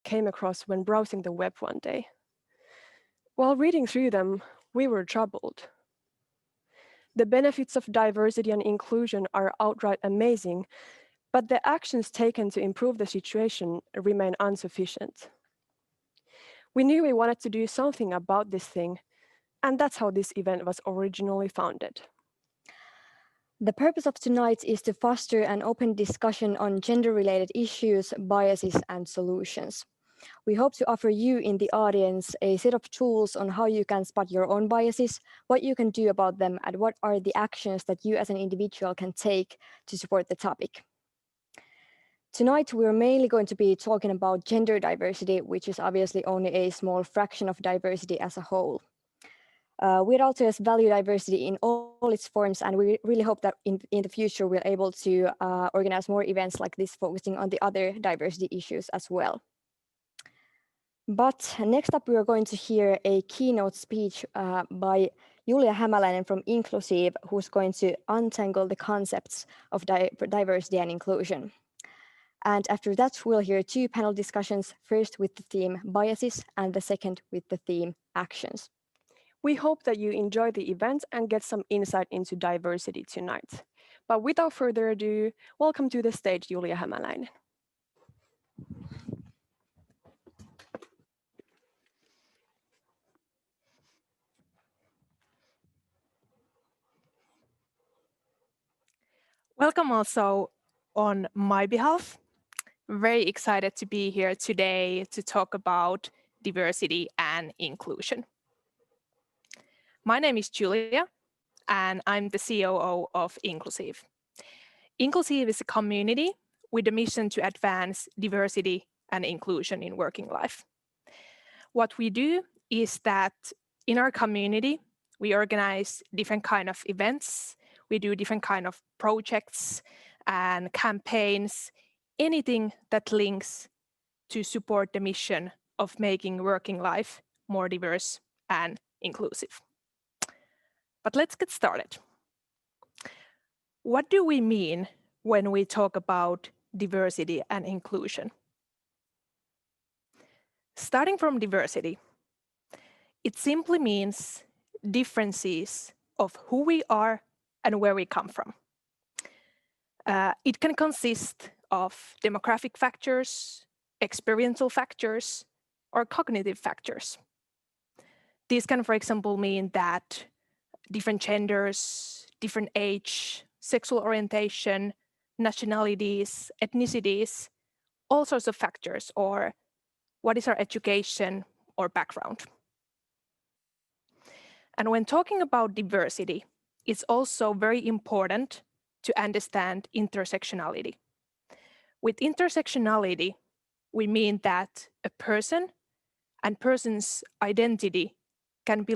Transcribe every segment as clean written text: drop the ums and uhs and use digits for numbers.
came across when browsing the web one day. While reading through them, we were troubled. The benefits of diversity and inclusion are outright amazing, but the actions taken to improve the situation remain insufficient. We knew we wanted to do something about this thing, and that's how this event was originally founded. The purpose of tonight is to foster an open discussion on gender-related issues, biases, and solutions. We hope to offer you in the audience a set of tools on how you can spot your own biases, what you can do about them, and what are the actions that you as an individual can take to support the topic. Tonight, we're mainly going to be talking about gender diversity, which is obviously only a small fraction of diversity as a whole. We at Aaltoes value diversity in all its forms, and we really hope that in the future we're able to organize more events like this, focusing on the other diversity issues as well. But next up, we are going to hear a keynote speech by Julia Hämäläinen from Inclusive, who's going to untangle the concepts of diversity and inclusion. And after that, we'll hear two panel discussions, first with the theme biases and the second with the theme actions. We hope that you enjoy the event and get some insight into diversity tonight. But without further ado, welcome to the stage, Julia Hämäläinen. Welcome also on my behalf. Very excited to be here today to talk about diversity and inclusion. My name is Julia, and I'm the COO of Inclusive. Inclusive is a community with a mission to advance diversity and inclusion in working life. What we do is that in our community, we organize different kind of events, we do different kind of projects and campaigns, anything that links to support the mission of making working life more diverse and inclusive. But let's get started. What do we mean when we talk about diversity and inclusion? Starting from diversity, it simply means differences of who we are and where we come from. It can consist of demographic factors, experiential factors, or cognitive factors. These can, for example, mean that different genders, different age, sexual orientation, nationalities, ethnicities, all sorts of factors, or what is our education or background. And when talking about diversity, it's also very important to understand intersectionality. With intersectionality, we mean that a person and person's identity can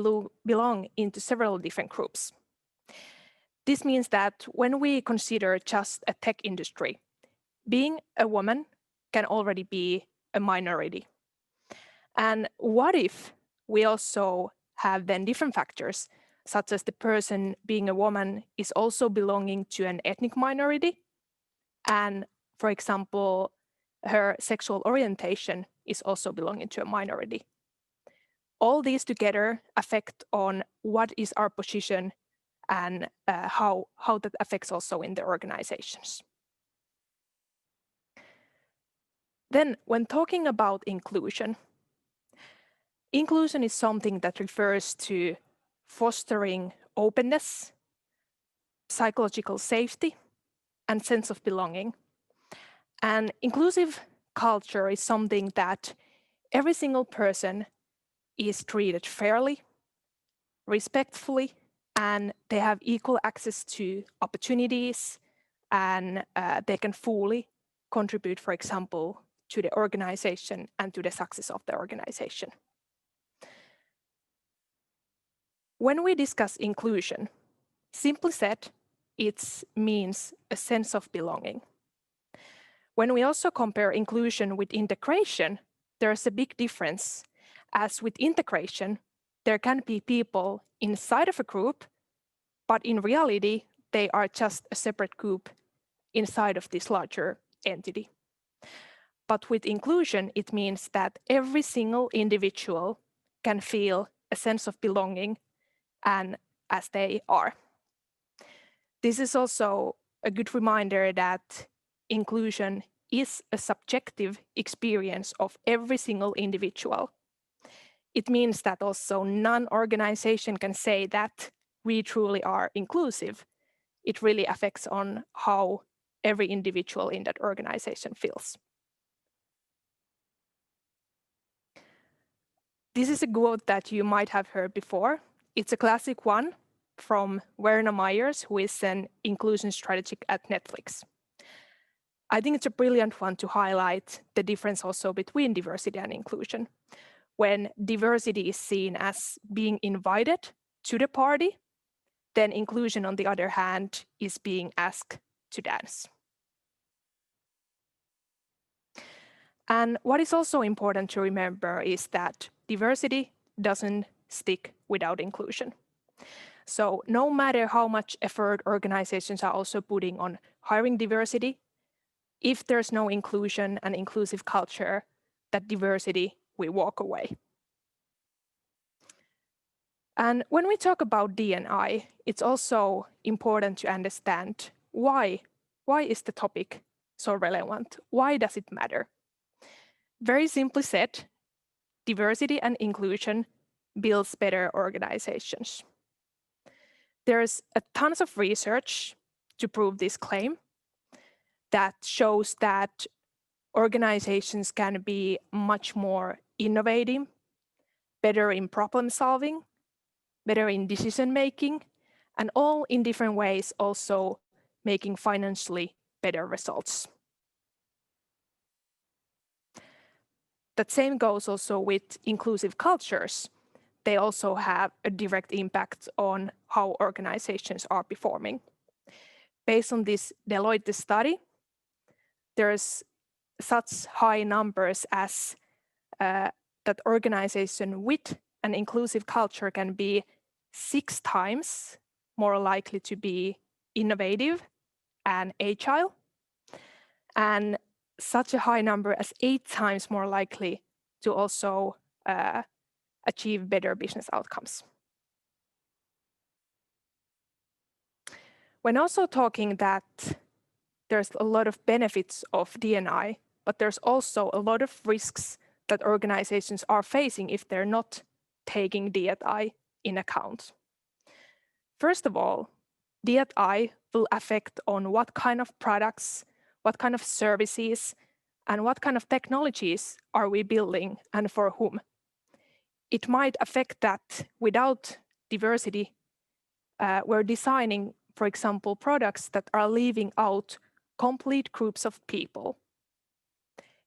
belong into several different groups. This means that when we consider just a tech industry, being a woman can already be a minority. And what if we also have then different factors, such as the person being a woman is also belonging to an ethnic minority, and, for example, her sexual orientation is also belonging to a minority. All these together affect on what is our position and how that affects also in the organizations. Then, when talking about inclusion, inclusion is something that refers to fostering openness, psychological safety, and sense of belonging. And inclusive culture is something that every single person is treated fairly, respectfully, and they have equal access to opportunities, and they can fully contribute, for example, to the organization and to the success of the organization. When we discuss inclusion, simply said, it means a sense of belonging. When we also compare inclusion with integration, there's a big difference, as with integration, there can be people inside of a group, but in reality, they are just a separate group inside of this larger entity. But with inclusion, it means that every single individual can feel a sense of belonging and as they are. This is also a good reminder that inclusion is a subjective experience of every single individual. It means that also none organization can say that we truly are inclusive. It really affects on how every individual in that organization feels. This is a quote that you might have heard before. It's a classic one from Werner Myers, who is an inclusion strategist at Netflix. I think it's a brilliant one to highlight the difference also between diversity and inclusion. When diversity is seen as being invited to the party, then inclusion, on the other hand, is being asked to dance. And what is also important to remember is that diversity doesn't stick without inclusion. So no matter how much effort organizations are also putting on hiring diversity, if there's no inclusion and inclusive culture, that diversity will walk away. And when we talk about D&I, it's also important to understand why is the topic so relevant? Why does it matter? Very simply said, diversity and inclusion builds better organizations. There's a tons of research to prove this claim that shows that organizations can be much more innovative, better in problem solving, better in decision making, and all in different ways also making financially better results. That same goes also with inclusive cultures. They also have a direct impact on how organizations are performing. Based on this Deloitte study, there's such high numbers as that organization with an inclusive culture can be 6 times more likely to be innovative and agile, and such a high number as 8 times more likely to also achieve better business outcomes. When also talking that there's a lot of benefits of D&I, but there's also a lot of risks that organizations are facing if they're not taking D&I in account. First of all, D&I will affect on what kind of products, what kind of services, and what kind of technologies are we building and for whom. It might affect that without diversity, we're designing, for example, products that are leaving out complete groups of people.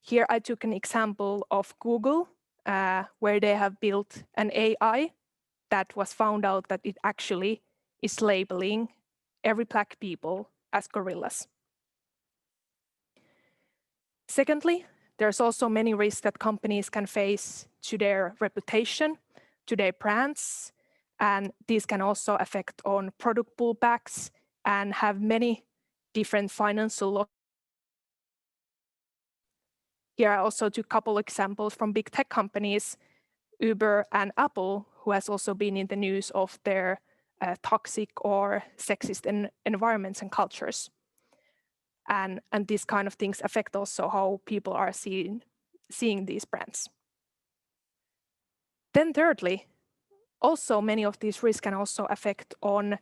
Here I took an example of Google, where they have built an AI that was found out that it actually is labeling every Black people as gorillas. Secondly, there's also many risks that companies can face to their reputation, to their brands, and these can also affect on product pullbacks and have many different financial losses. Here I also took a couple examples from big tech companies, Uber and Apple, who has also been in the news of their toxic or sexist environments and cultures. And these kind of things affect also how people are seeing these brands. Then thirdly, also many of these risks can also affect on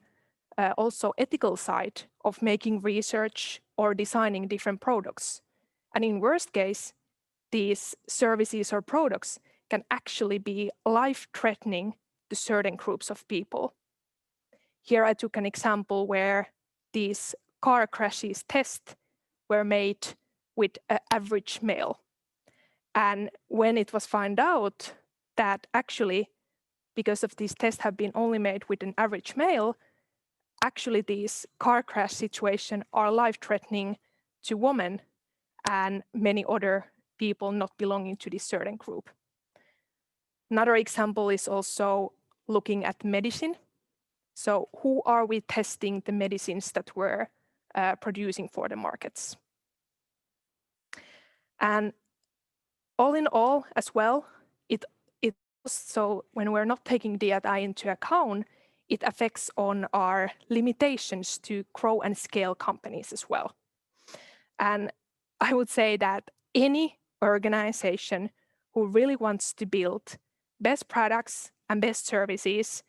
also ethical side of making research or designing different products. And in worst case, these services or products can actually be life-threatening to certain groups of people. Here I took an example where these car crashes tests were made with an average male. And when it was found out that actually, because of these tests have been only made with an average male, actually these car crash situations are life-threatening to women and many other people not belonging to this certain group. Another example is also looking at medicine. So who are we testing the medicines that we're producing for the markets? And All in all, as well, it so when we're not taking DI into account, it affects on our limitations to grow and scale companies as well. And I would say that any organization who really wants to build best products and best services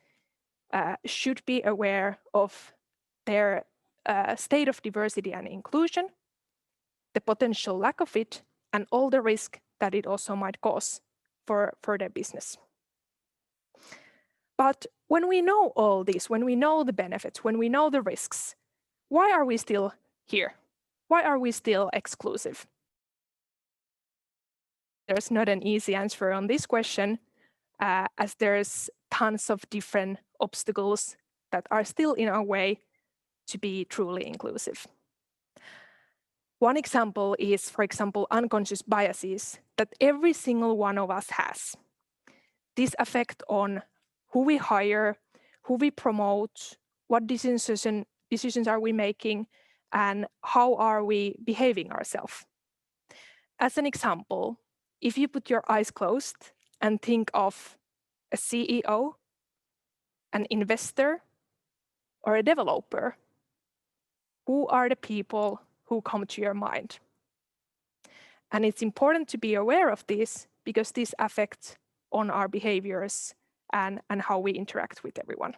should be aware of their state of diversity and inclusion, the potential lack of it, and all the risk that it also might cause for their business. But when we know all this, when we know the benefits, when we know the risks, why are we still here? Why are we still exclusive? There's not an easy answer on this question, as there's tons of different obstacles that are still in our way to be truly inclusive. One example is, for example, unconscious biases that every single one of us has. This affect on who we hire, who we promote, what decisions are we making, and how are we behaving ourselves. As an example, if you put your eyes closed and think of a CEO, an investor, or a developer, who are the people who come to your mind? And it's important to be aware of this because this affects on our behaviors and how we interact with everyone.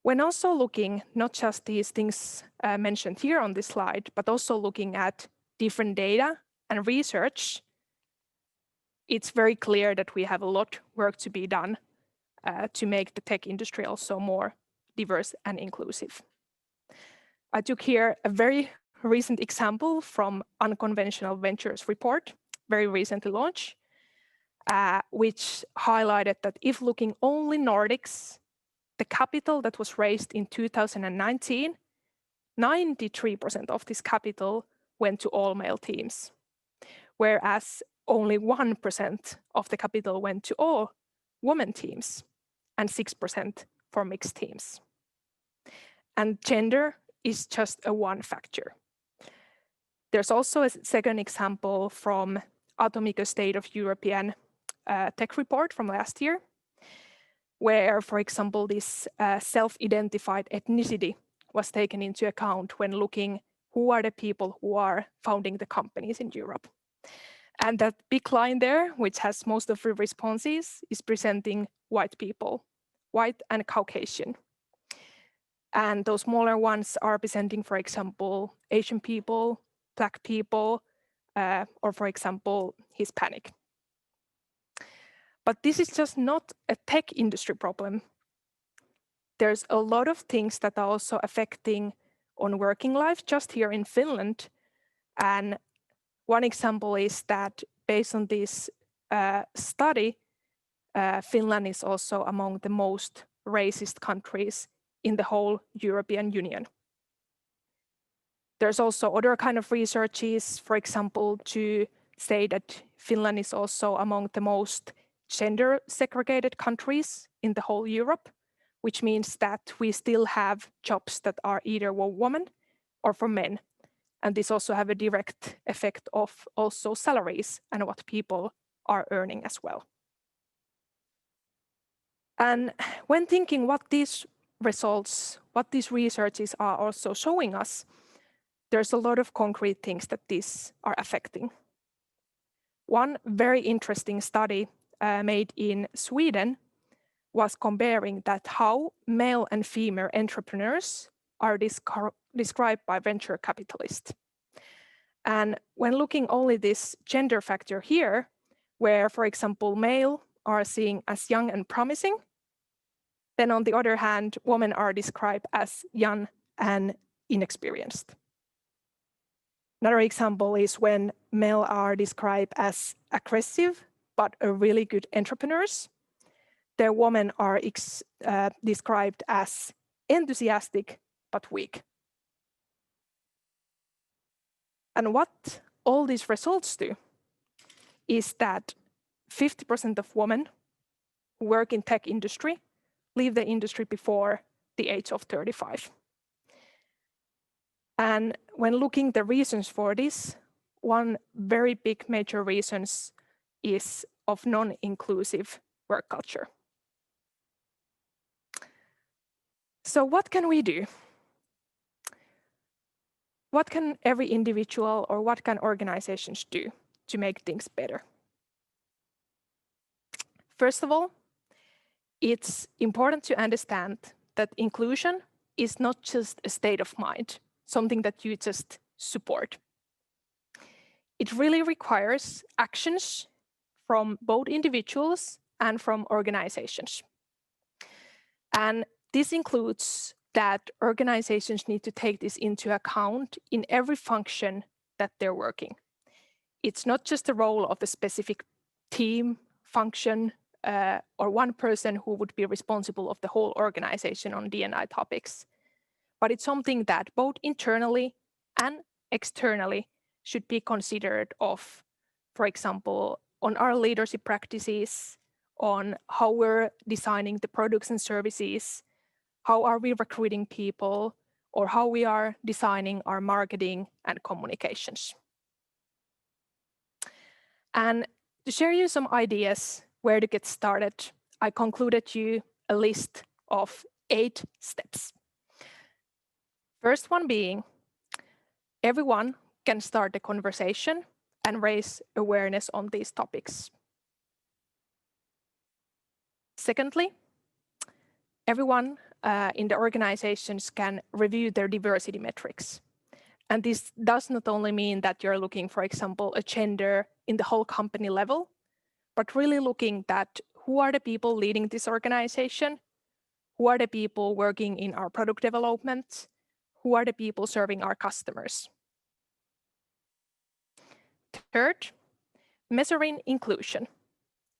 When also looking not just these things mentioned here on this slide, but also looking at different data and research, it's very clear that we have a lot of work to be done to make the tech industry also more diverse and inclusive. I took here a very recent example from Unconventional Ventures report, very recently launched, which highlighted that if looking only Nordics, the capital that was raised in 2019, 93% of this capital went to all male teams, whereas only 1% of the capital went to all women teams and 6% for mixed teams. And gender is just a one factor. There's also a second example from Atomic State of European Tech report from last year, where, for example, this self-identified ethnicity was taken into account when looking who are the people who are founding the companies in Europe. And that big line there, which has most of the responses, is presenting white people, white and Caucasian. And those smaller ones are presenting, for example, Asian people, Black people, or for example, Hispanic. But this is just not a tech industry problem. There's a lot of things that are also affecting on working life just here in Finland. And one example is that based on this study, Finland is also among the most racist countries in the whole European Union. There's also other kind of researches, for example, to say that Finland is also among the most gender segregated countries in the whole Europe, which means that we still have jobs that are either for women or for men. And this also have a direct effect of also salaries and what people are earning as well. And when thinking what these results, what these researches are also showing us, there's a lot of concrete things that these are affecting. One very interesting study made in Sweden was comparing that how male and female entrepreneurs are described by venture capitalists. And when looking only this gender factor here, where, for example, male are seen as young and promising, then on the other hand, women are described as young and inexperienced. Another example is when male are described as aggressive, but a really good entrepreneurs. The women are described as enthusiastic, but weak. And what all these results do is that 50% of women who work in tech industry leave the industry before the age of 35. And when looking the reasons for this, one very big major reasons is of non-inclusive work culture. So what can we do? What can every individual or what can organizations do to make things better? First of all, it's important to understand that inclusion is not just a state of mind, something that you just support. It really requires actions from both individuals and from organizations. And this includes that organizations need to take this into account in every function that they're working. It's not just the role of the specific team, function, or one person who would be responsible of the whole organization on D&I topics, but it's something that both internally and externally should be considered of, for example, on our leadership practices, on how we're designing the products and services, how are we recruiting people, or how we are designing our marketing and communications. And to share you some ideas where to get started, I concluded you a list of 8 steps. First one being, everyone can start a conversation and raise awareness on these topics. Secondly, everyone in the organizations can review their diversity metrics. And this does not only mean that you're looking, for example, a gender in the whole company level, but really looking at who are the people leading this organization, who are the people working in our product development, who are the people serving our customers. Third, measuring inclusion.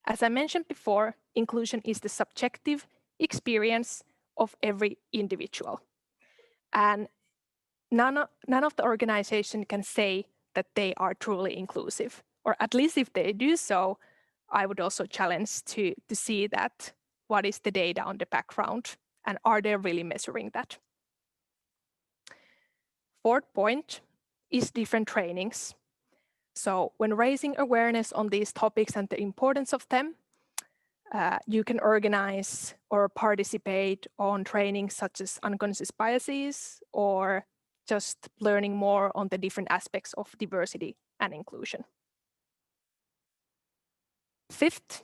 As I mentioned before, inclusion is the subjective experience of every individual. And none of the organization can say that they are truly inclusive, or at least if they do so, I would also challenge to see that what is the data on the background and are they really measuring that? Fourth point is different trainings. So when raising awareness on these topics and the importance of them, you can organize or participate on trainings such as unconscious biases or just learning more on the different aspects of diversity and inclusion. Fifth,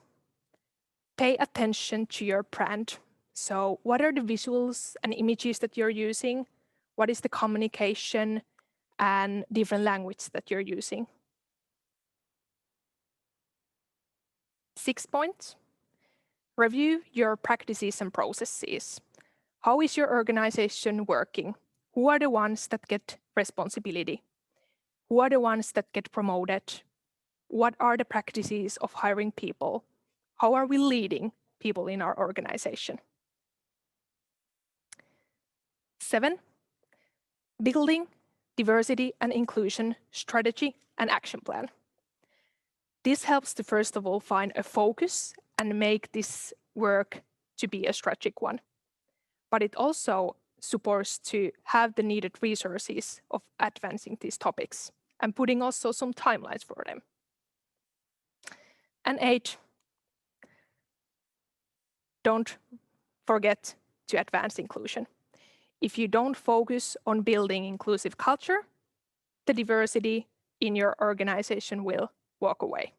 pay attention to your brand. So what are the visuals and images that you're using? What is the communication and different language that you're using? 6th point, review your practices and processes. How is your organization working? Who are the ones that get responsibility? Who are the ones that get promoted? What are the practices of hiring people? How are we leading people in our organization? 7, building diversity and inclusion strategy and action plan. This helps to first of all find a focus and make this work to be a strategic one. But it also supports to have the needed resources of advancing these topics and putting also some timelines for them. And 8, don't forget to advance inclusion. If you don't focus on building inclusive culture, the diversity in your organization will walk away.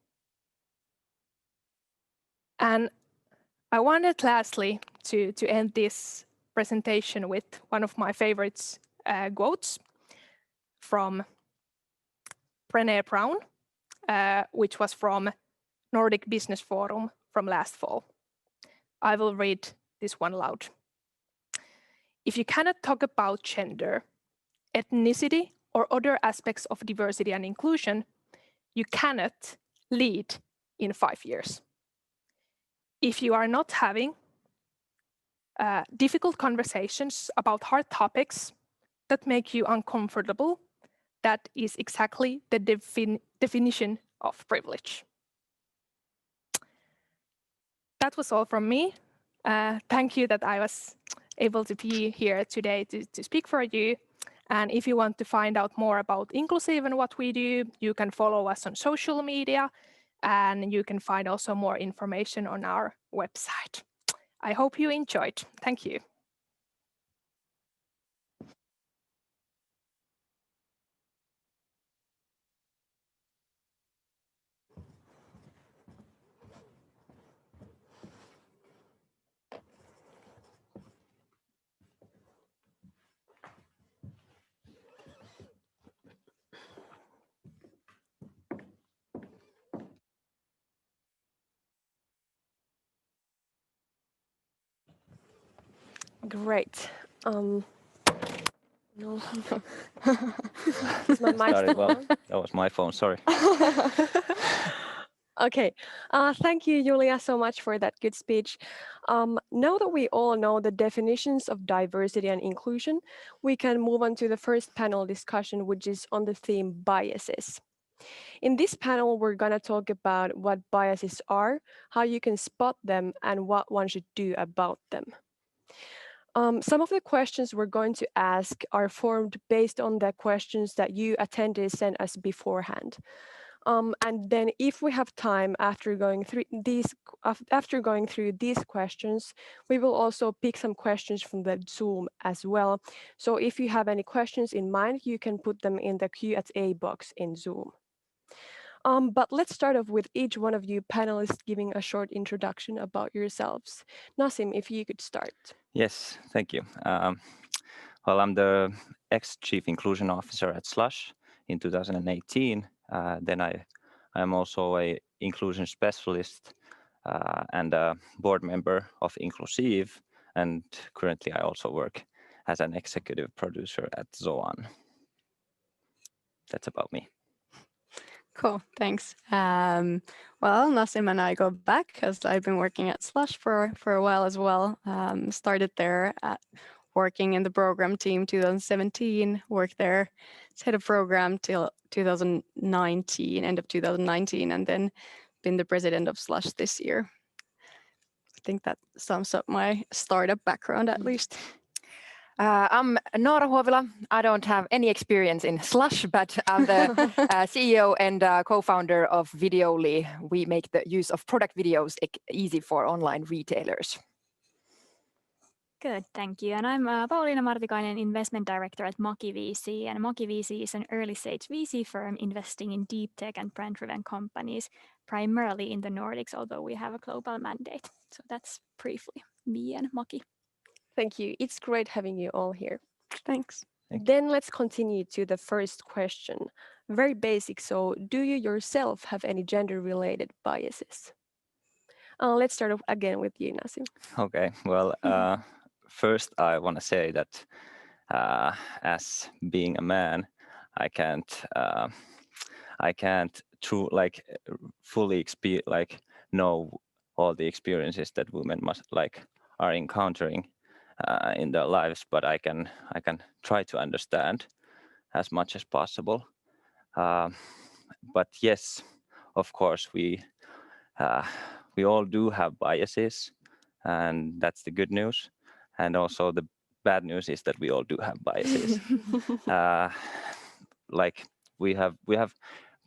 And I wanted lastly to end this presentation with one of my favorite quotes from Brené Brown, which was from Nordic Business Forum from last fall. I will read this one aloud. If you cannot talk about gender, ethnicity, or other aspects of diversity and inclusion, you cannot lead in 5 years. If you are not having difficult conversations about hard topics that make you uncomfortable, that is exactly the definition of privilege. That was all from me. Thank you that I was able to be here today to speak for you. And if you want to find out more about Inclusive and what we do, you can follow us on social media, and you can find also more information on our website. I hope you enjoyed. Thank you. Great. No. Is my mic Started still well. on? That was my phone, sorry. Okay. Thank you, Julia, so much for that good speech. Now that we all know the definitions of diversity and inclusion, we can move on to the first panel discussion, which is on the theme biases. In this panel, we're going to talk about what biases are, how you can spot them, and what one should do about them. Some of the questions we're going to ask are formed based on the questions that you attendees sent us beforehand. And then if we have time after going through these questions, we will also pick some questions from the Zoom as well. So if you have any questions in mind, you can put them in the Q&A box in Zoom. But let's start off with each one of you panelists giving a short introduction about yourselves. Nassim, if you could start. Yes, thank you. Well, I'm the ex-Chief Inclusion Officer at Slush in 2018. Then I am also a inclusion specialist and a board member of Inclusive. And currently I also work as an executive producer at Zoan. That's about me. Cool, thanks. Well, Nassim and I go back because I've been working at Slush for a while as well. Started there working in the program team 2017, worked there as head of program till 2019, end of 2019, and then been the president of Slush this year. I think that sums up my startup background at least. I'm Noora Huovila. I don't have any experience in Slush, but I'm the CEO and co-founder of Videoly. We make the use of product videos easy for online retailers. Good, thank you. And I'm Pauliina Martikainen, Investment Director at Maki VC. And Maki VC is an early-stage VC firm investing in deep tech and brand-driven companies, primarily in the Nordics, although we have a global mandate. So that's briefly me and Maki. Thank you. It's great having you all here. Thanks. Then let's continue to the first question. Very basic. So do you yourself have any gender-related biases? Let's start off again with you, Nassim. Okay, well, first I want to say that as being a man, I can't fully know all the experiences that women are encountering in their lives, but I can try to understand as much as possible. But yes, of course, we all do have biases, and that's the good news. And also the bad news is that we all do have biases. We have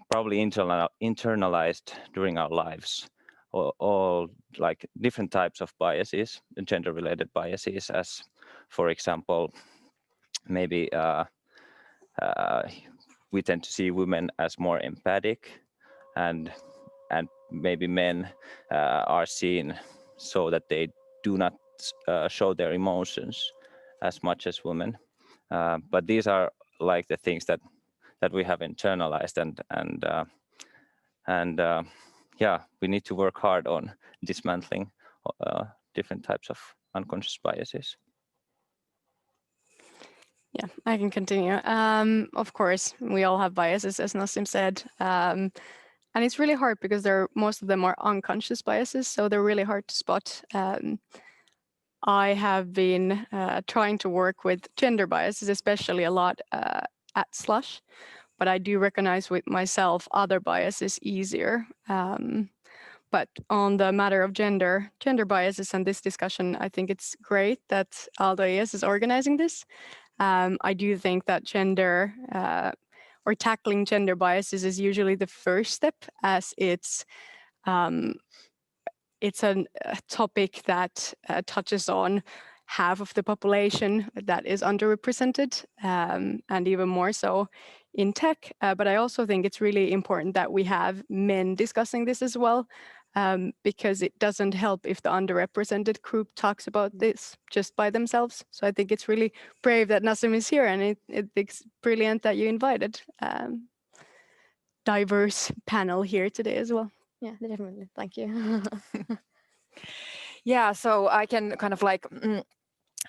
probably internalized during our lives all like different types of biases, gender-related biases, as for example, maybe we tend to see women as more empathic, and maybe men are seen so that they do not show their emotions as much as women. But these are like the things that we have internalized, and yeah, we need to work hard on dismantling different types of unconscious biases. Yeah, I can continue. Of course, we all have biases, as Nassim said. And it's really hard because most of them are unconscious biases, so they're really hard to spot. I have been trying to work with gender biases, especially a lot at Slush, but I do recognize with myself other biases easier. But on the matter of gender biases and this discussion, I think it's great that Aaltoes is organizing this. I do think that gender or tackling gender biases is usually the first step, as it's a topic that touches on half of the population that is underrepresented, and even more so in tech. But I also think it's really important that we have men discussing this as well, because it doesn't help if the underrepresented group talks about this just by themselves. So I think it's really brave that Nassim is here, and it's brilliant that you invited diverse panel here today as well. Yeah, definitely. Thank you. Yeah, so I can kind of like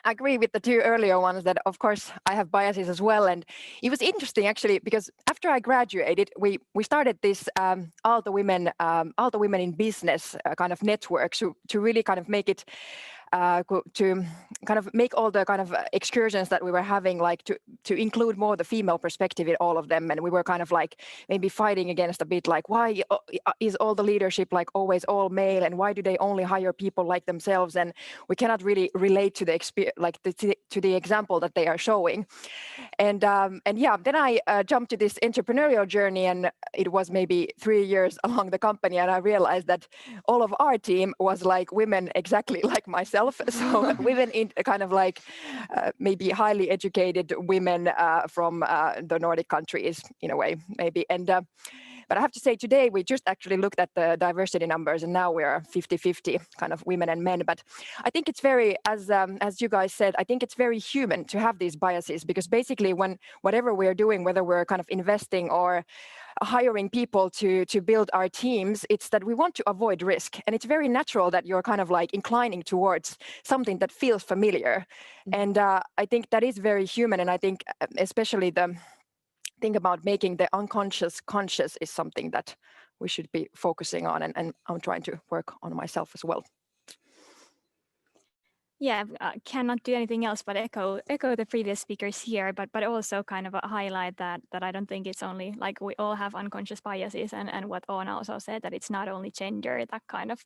agree with the two earlier ones that of course I have biases as well. And it was interesting actually, because after I graduated, we started this Aalto Women in Business kind of network to really kind of make it to kind of make all the kind of excursions that we were having, like to include more the female perspective in all of them. And we were kind of like maybe fighting against a bit like, why is all the leadership like always all male, and why do they only hire people like themselves? And we cannot really relate to the experience, like to the example that they are showing. And yeah, then I jumped to this entrepreneurial journey, and it was maybe 3 years along the company, and I realized that all of our team was like women exactly like myself. So women in kind of like maybe highly educated women from the Nordic countries in a way, maybe. And but I have to say today we just actually looked at the diversity numbers, and now we're 50-50 kind of women and men. But I think it's very, as you guys said, I think it's very human to have these biases, because basically when whatever we're doing, whether we're kind of investing or hiring people to build our teams, it's that we want to avoid risk. And it's very natural that you're kind of like inclining towards something that feels familiar. And I think that is very human. And I think especially the thing about making the unconscious conscious is something that we should be focusing on. And I'm trying to work on myself as well. Yeah, cannot do anything else but echo the previous speakers here, but also kind of highlight that I don't think it's only like we all have unconscious biases, and what Oona also said, that it's not only gender that kind of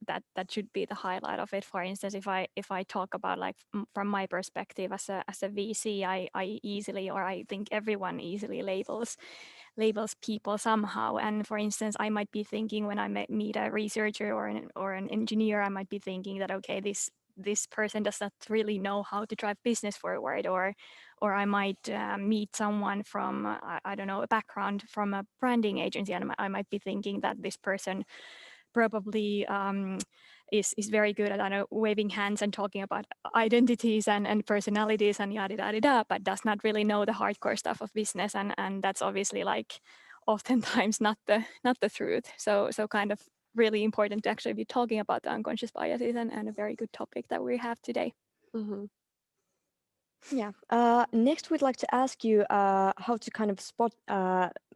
that should be the highlight of it. For instance, if I talk about like from my perspective as a VC, I easily, or I think everyone easily labels people somehow. And for instance, I might be thinking when I meet a researcher or an engineer, I might be thinking that, okay, this person does not really know how to drive business forward, or I might meet someone from I don't know, a background from a branding agency, and I might be thinking that this person probably is very good at, I don't know, waving hands and talking about identities and personalities and yada yada yada, but does not really know the hardcore stuff of business, and that's obviously like oftentimes not the truth. So kind of really important to actually be talking about the unconscious biases, and a very good topic that we have today. Mm-hmm. Yeah. Next, we'd like to ask you how to kind of spot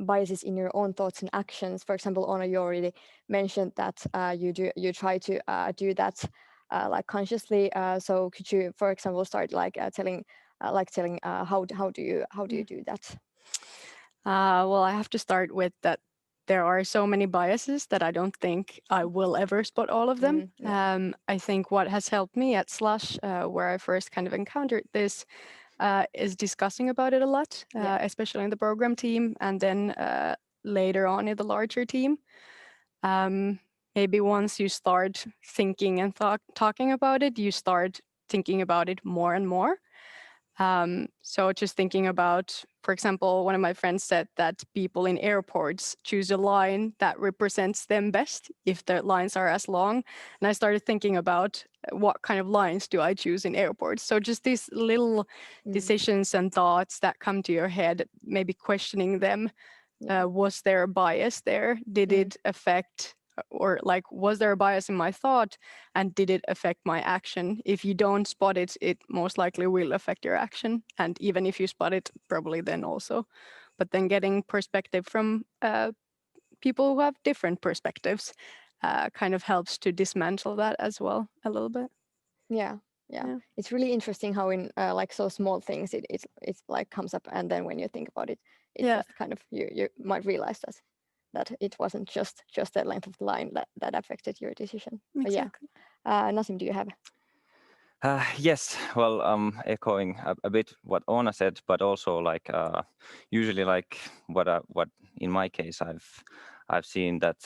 biases in your own thoughts and actions. For example, Oona, you already mentioned that you try to do that like consciously. So could you, for example, start like telling how do you do that? Well, I have to start with that there are so many biases that I don't think I will ever spot all of them. I think what has helped me at Slush, where I first kind of encountered this, is discussing about it a lot, especially in the program team, and then later on in the larger team. Maybe once you start thinking and talking about it, you start thinking about it more and more. So just thinking about, for example, one of my friends said that people in airports choose a line that represents them best if the lines are as long. And I started thinking about what kind of lines do I choose in airports. So just these little decisions and thoughts that come to your head, maybe questioning them. Was there a bias there? Did it affect, or like, was there a bias in my thought, and did it affect my action? If you don't spot it, it most likely will affect your action. And even if you spot it, probably then also. But then getting perspective from people who have different perspectives kind of helps to dismantle that as well a little bit. Yeah. It's really interesting how in like so small things it's like comes up, and then when you think about it, it's just kind of you might realize that it wasn't just the length of the line that affected your decision. Exactly. But yeah, Nassim, do you have? Yes, well, echoing a bit what Oona said, but also like usually like what in my case I've seen that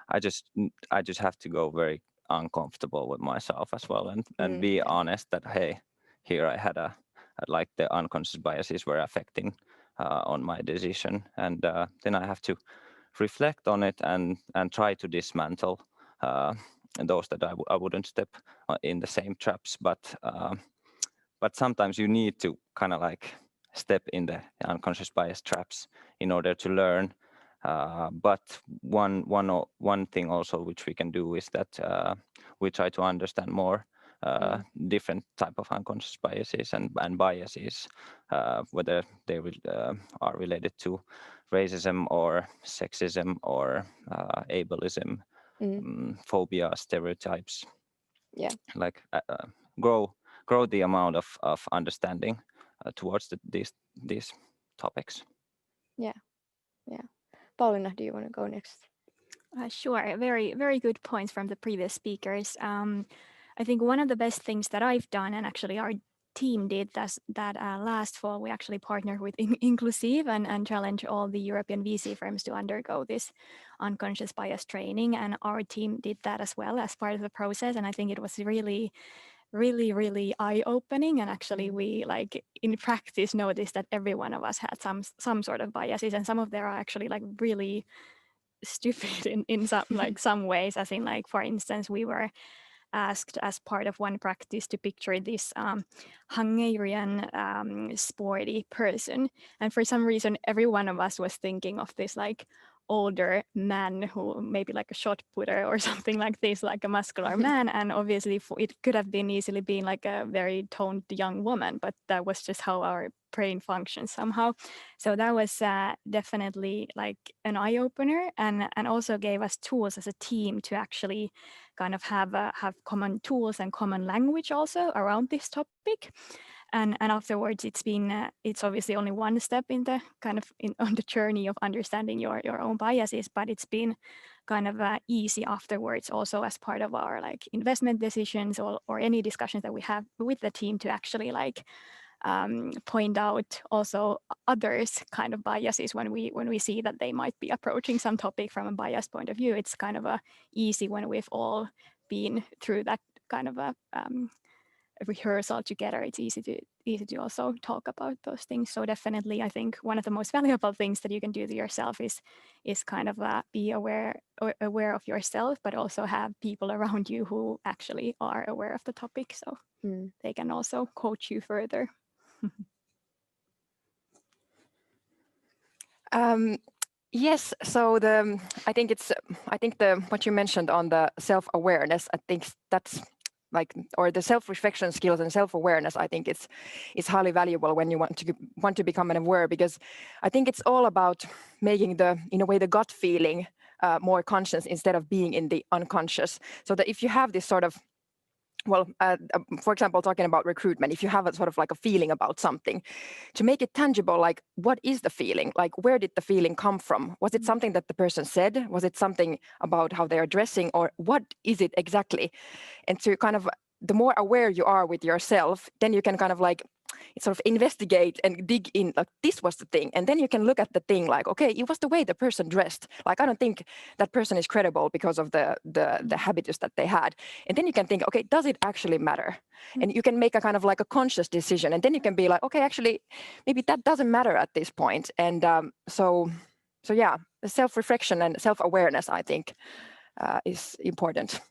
I just have to go very uncomfortable with myself as well, and be honest that hey, here I had like the unconscious biases were affecting on my decision, and then I have to reflect on it and try to dismantle those that I wouldn't step in the same traps, but sometimes you need to kind of like step in the unconscious bias traps in order to learn. But one thing also which we can do is that we try to understand more different type of unconscious biases and biases, whether they are related to racism or sexism or ableism, phobia, stereotypes. Yeah. Like grow the amount of understanding towards these topics. Yeah. Pauliina, do you want to go next? Sure. Very good points from the previous speakers. I think one of the best things that I've done, and actually our team did that last fall, we actually partnered with Inclusive and challenged all the European VC firms to undergo this unconscious bias training. And our team did that as well as part of the process. And I think it was really eye-opening, and actually we like in practice noticed that every one of us had some sort of biases, and some of them are actually like really stupid in some like some ways, as in like for instance we were asked as part of one practice to picture this Hungarian sporty person, and for some reason every one of us was thinking of this like older man who maybe like a shot putter or something like this, like a muscular man, and obviously it could have been easily been like a very toned young woman, but that was just how our brain functions somehow. So that was definitely like an eye-opener, and also gave us tools as a team to actually kind of have common tools and common language also around this topic. And afterwards it's obviously only one step in the kind of on the journey of understanding your own biases, but it's been kind of easy afterwards also as part of our like investment decisions or any discussions that we have with the team to actually like point out also others kind of biases when we see that they might be approaching some topic from a biased point of view. It's kind of easy when we've all been through that kind of a rehearsal together. It's easy to also talk about those things. So definitely, I think one of the most valuable things that you can do to yourself is kind of be aware of yourself, but also have people around you who actually are aware of the topic, so they can also coach you further. Yes, so I think what you mentioned on the self-awareness, I think that's like, or the self-reflection skills and self-awareness, I think it's highly valuable when you want to become an aware, because I think it's all about making in a way the gut feeling more conscious instead of being in the unconscious. So that if you have this sort of for example, talking about recruitment, if you have a sort of like a feeling about something, to make it tangible, like what is the feeling? Like where did the feeling come from? Was it something that the person said? Was it something about how they are dressing? Or what is it exactly? And to kind of, the more aware you are with yourself, then you can kind of like sort of investigate and dig in, like this was the thing. And then you can look at the thing like, okay, it was the way the person dressed. Like, I don't think that person is credible because of the habitus that they had. And then you can think, okay, does it actually matter? And you can make a kind of like a conscious decision. And then you can be like, okay, actually, maybe that doesn't matter at this point. And so yeah, self-reflection and self-awareness, I think, is important.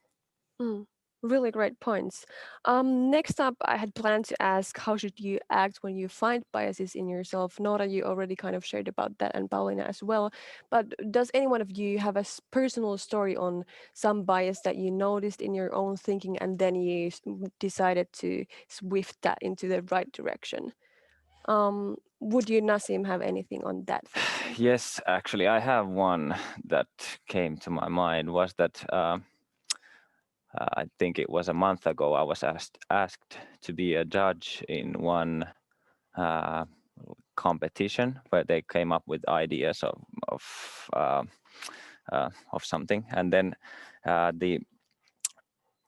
Really great points. Next up, I had planned to ask, how should you act when you find biases in yourself? Nora, you already kind of shared about that, and Pauliina as well. But does any one of you have a personal story on some bias that you noticed in your own thinking, and then you decided to swift that into the right direction? Would you, Nassim, have anything on that? Yes, actually, I have one that came to my mind. Was that I think it was a month ago, I was asked to be a judge in one competition where they came up with ideas of something, and then I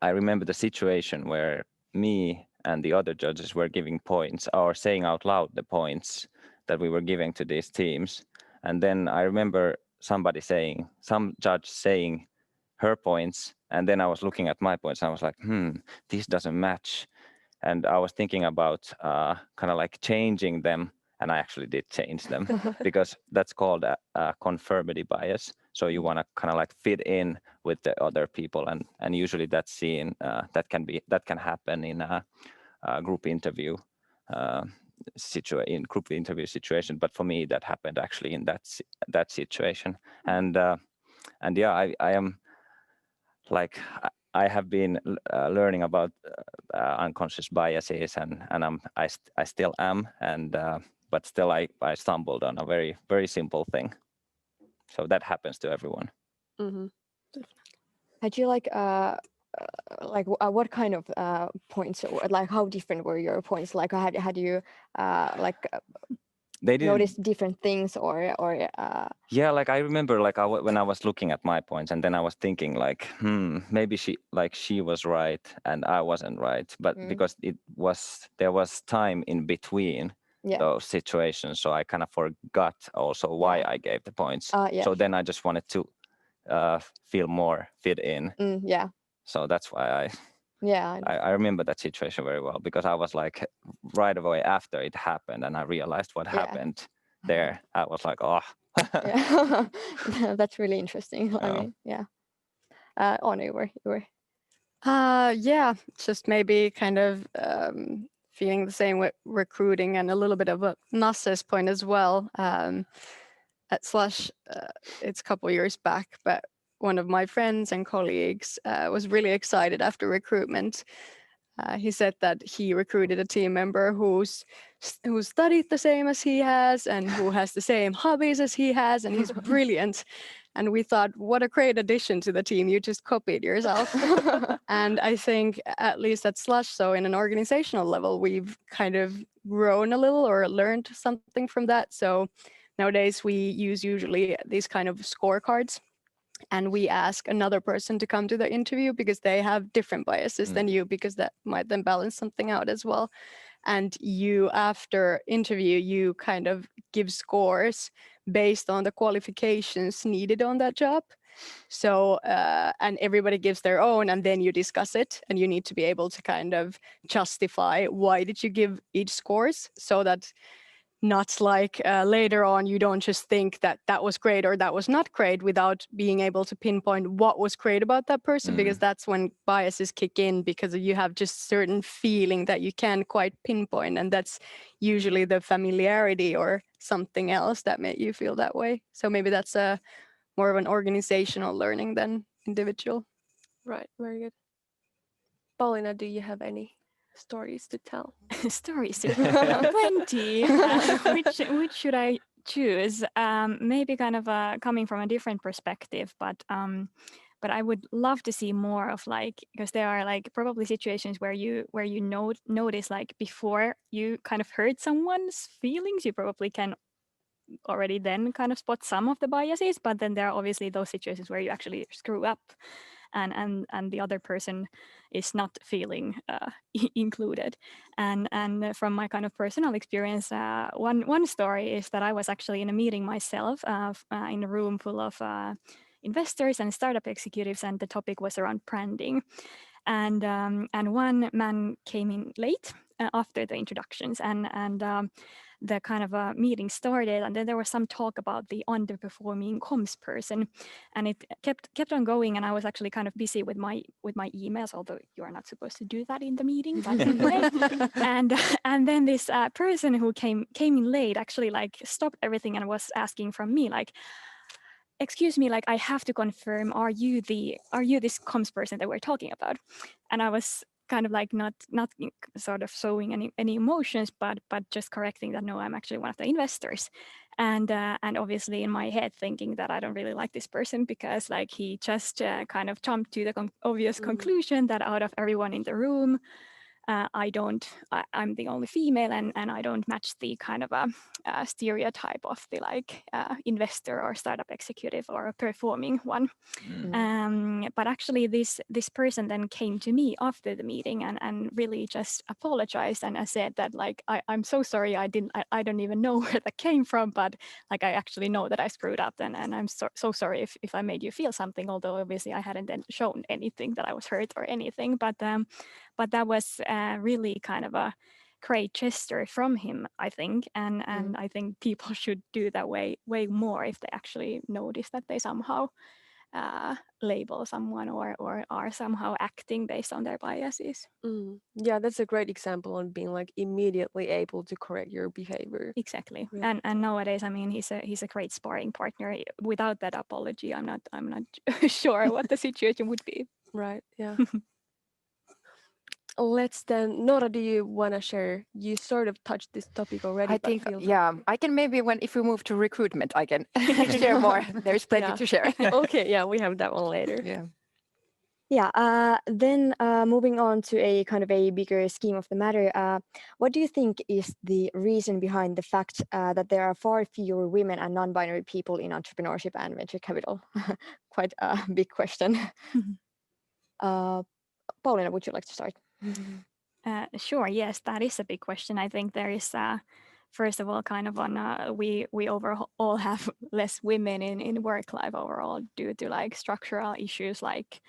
remember the situation where me and the other judges were giving points or saying out loud the points that we were giving to these teams. And then I remember some judge saying her points, and then I was looking at my points and I was like, this doesn't match. And I was thinking about kind of like changing them, and I actually did change them because that's called a conformity bias. So you want to kind of like fit in with the other people, and usually that's seen that can happen in a group interview situation. But for me, that happened actually in that situation, and yeah, I am like I have been learning about unconscious biases, and I still am, and but still I stumbled on a very simple thing. So that happens to everyone. Had you what kind of points, like how different were your points? Like had you They didn't notice different things or Yeah, like I remember like when I was looking at my points, and then I was thinking like, maybe she was right and I wasn't right, but because there was time in between those situations, so I kind of forgot also why I gave the points. So then I just wanted to feel more fit in. So that's why I remember that situation very well, because I was like right away after it happened and I realized what happened there. I was like, oh. That's really interesting. I mean, Anna, you were. Yeah, just maybe kind of feeling the same with recruiting, and a little bit of a Nasse's point as well. At Slush, it's a couple years back, but one of my friends and colleagues was really excited after recruitment. He said that he recruited a team member who studied the same as he has and who has the same hobbies as he has, and he's brilliant. And we thought, what a great addition to the team. You just copied yourself. And I think at least at Slush, so in an organizational level, we've kind of grown a little or learned something from that. So nowadays we use usually these kind of scorecards, and we ask another person to come to the interview because they have different biases than you, because that might then balance something out as well. And you, after interview, you kind of give scores based on the qualifications needed on that job. So, and everybody gives their own, and then you discuss it, and you need to be able to kind of justify why did you give each scores, so that not like later on you don't just think that that was great or that was not great without being able to pinpoint what was great about that person, because that's when biases kick in, because you have just certain feeling that you can't quite pinpoint, and that's usually the familiarity or something else that made you feel that way. So maybe that's a more of an organizational learning than individual. Right, very good. Paulina, do you have any stories to tell? Stories to tell. Plenty. Which should I choose? Maybe kind of coming from a different perspective, but I would love to see more of, like, because there are like probably situations where you notice, like, before you kind of hurt someone's feelings, you probably can already then kind of spot some of the biases, but then there are obviously those situations where you actually screw up, and the other person is not feeling included. And from my kind of personal experience, one story is that I was actually in a meeting myself in a room full of investors and startup executives, and the topic was around branding. And one man came in late after the introductions, and the kind of meeting started, and then there was some talk about the underperforming comms person, and it kept on going, and I was actually kind of busy with my emails, although you are not supposed to do that in the meeting, but anyway. and then this person who came in late actually like stopped everything and was asking from me, like, excuse me, like, I have to confirm, are you this comms person that we're talking about? And I was kind of like not sort of showing any emotions, but just correcting that, no, I'm actually one of the investors. And obviously in my head thinking that I don't really like this person, because like he just kind of jumped to the obvious conclusion that out of everyone in the room, I'm the only female, and I don't match the kind of a stereotype of the like investor or startup executive or a performing one. But actually this person then came to me after the meeting and really just apologized and said that like I'm so sorry, I don't even know where that came from, but like I actually know that I screwed up, and I'm so sorry if I made you feel something, although obviously I hadn't then shown anything that I was hurt or anything. But that was really kind of a great gesture from him, I think, and I think people should do that way more if they actually notice that they somehow label someone or are somehow acting based on their biases. Yeah, that's a great example on being like immediately able to correct your behavior. Exactly. Really. And nowadays, I mean, he's a great sparring partner. Without that apology, I'm not sure what the situation would be. Right, yeah. Let's then, Nora, do you want to share? You sort of touched this topic already, I but think, feel yeah, I can maybe if we move to recruitment, I can share more. There's plenty Yeah. to share. Okay, yeah, we have that one later. Yeah. Yeah, then moving on to a kind of a bigger scheme of the matter, what do you think is the reason behind the fact that there are far fewer women and non-binary people in entrepreneurship and venture capital? Quite a big question. Paulina, would you like to start? Sure. Yes, that is a big question. I think there is, first of all, kind of on we overall have less women in work life overall due to like structural issues like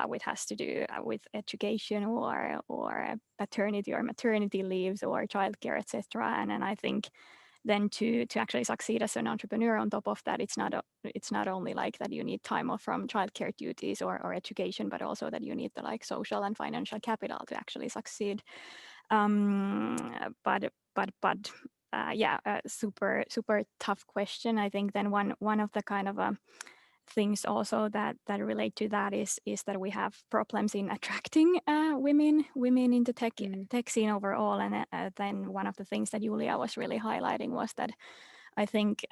which has to do with education or paternity or maternity leaves or childcare, etc. And I think then to actually succeed as an entrepreneur, on top of that, it's not only like that you need time off from childcare duties or education, but also that you need the like social and financial capital to actually succeed. But yeah, super tough question. I think then one of the kind of things also that relate to that is that we have problems in attracting women into tech scene overall. And then one of the things that Julia was really highlighting was that I think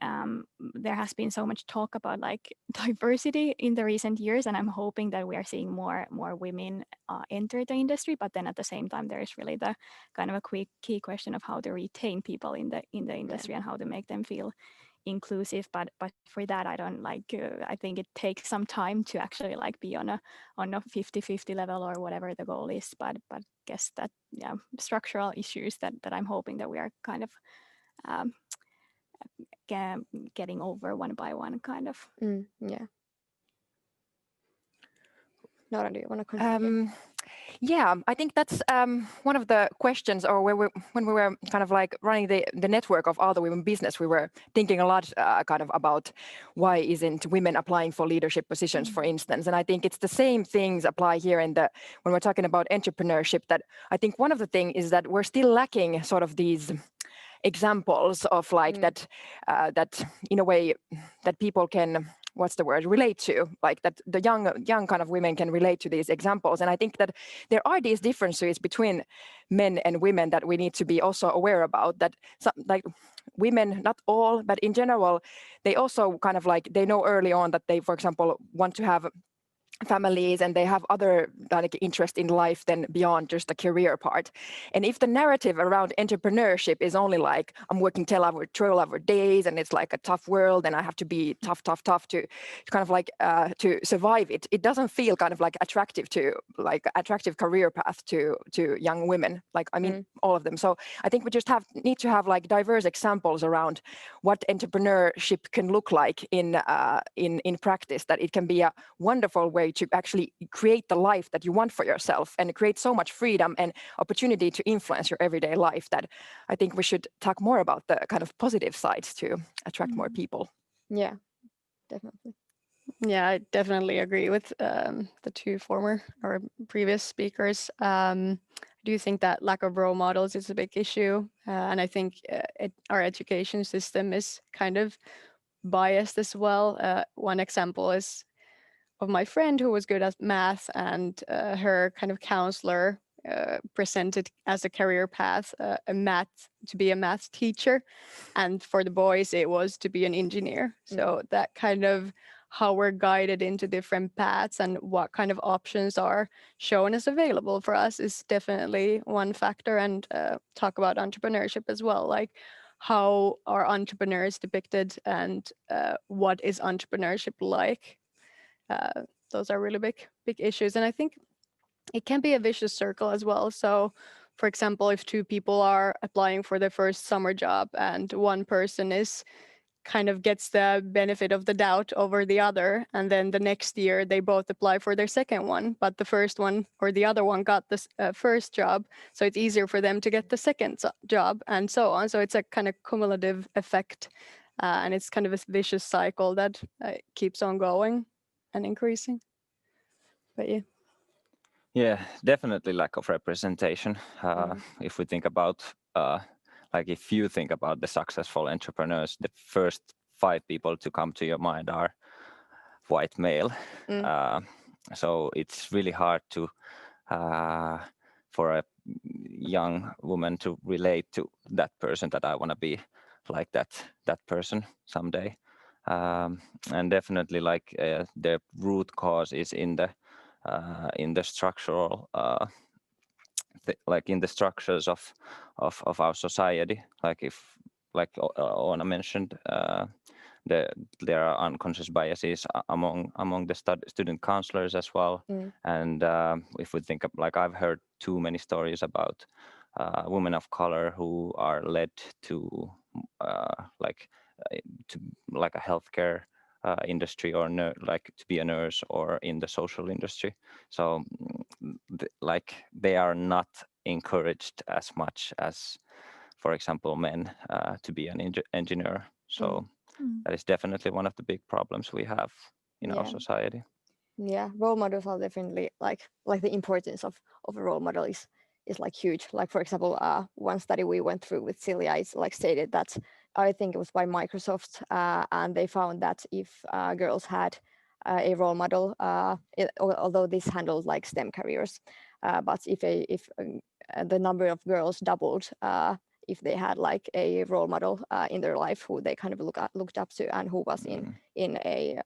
there has been so much talk about like diversity in the recent years, and I'm hoping that we are seeing more women enter the industry. But then at the same time, there is really the kind of a key question of how to retain people in the industry and how to make them feel inclusive. But for that, I don't like. I think it takes some time to actually like be on a 50-50 level or whatever the goal is. But guess that structural issues that I'm hoping that we are kind of getting over one by one, kind of. Yeah. Nora, do you want to continue? Yeah, I think that's one of the questions, or when we were kind of like running the network of Aalto Women Business, we were thinking a lot kind of about why isn't women applying for leadership positions, for instance. And I think it's the same things apply here when we're talking about entrepreneurship, that I think one of the things is that we're still lacking sort of these examples of like that in a way that people can, what's the word, relate to, like that the young kind of women can relate to these examples. And I think that there are these differences between men and women that we need to be also aware about, that some, like women, not all, but in general, they also kind of like, they know early on that they, for example, want to have families and they have other like interest in life than beyond just the career part. And if the narrative around entrepreneurship is only like I'm working 12-hour days and it's like a tough world and I have to be tough to kind of like to survive it, it doesn't feel kind of like attractive career path to young women, like I mean all of them. So I think we just need to have like diverse examples around what entrepreneurship can look like in practice, that it can be a wonderful way to actually create the life that you want for yourself and create so much freedom and opportunity to influence your everyday life, that I think we should talk more about the kind of positive sides to attract more people. Yeah, definitely. Yeah, I definitely agree with the two former or previous speakers. I do think that lack of role models is a big issue. And I think our education system is kind of biased as well. One example is of my friend who was good at math, and her kind of counselor presented as a career path to be a math teacher, and for the boys it was to be an engineer. So that kind of how we're guided into different paths and what kind of options are shown as available for us is definitely one factor. And talk about entrepreneurship as well, like how are entrepreneurs depicted and what is entrepreneurship like? Those are really big issues. And I think it can be a vicious circle as well. So for example, if two people are applying for their first summer job and one person is kind of gets the benefit of the doubt over the other, and then the next year they both apply for their second one, but the first one or the other one got this first job, so it's easier for them to get the second job, and so on. So it's a kind of cumulative effect, and it's kind of a vicious cycle that keeps on going and increasing. But yeah. Yeah, definitely lack of representation. If we think about, like if you think about the successful entrepreneurs, the first 5 people to come to your mind are white male. So it's really hard to, for a young woman to relate to that person, that I want to be like that person someday. And definitely like the root cause is in the structural, like in the structures of our society. Like if, like Oona mentioned, there are unconscious biases among the student counselors as well. And if we think of, like, I've heard too many stories about women of color who are led to like a healthcare industry, or like to be a nurse, or in the social industry. So like they are not encouraged as much as, for example, men to be an engineer. So that is definitely one of the big problems we have in our society. Yeah, role models are definitely like the importance of a role model is like huge. Like for example, one study we went through with Celia is like stated that, I think it was by Microsoft, and they found that if girls had a role model, although this handled like STEM careers, but if the number of girls doubled if they had like a role model in their life who they kind of looked up to, and who was in a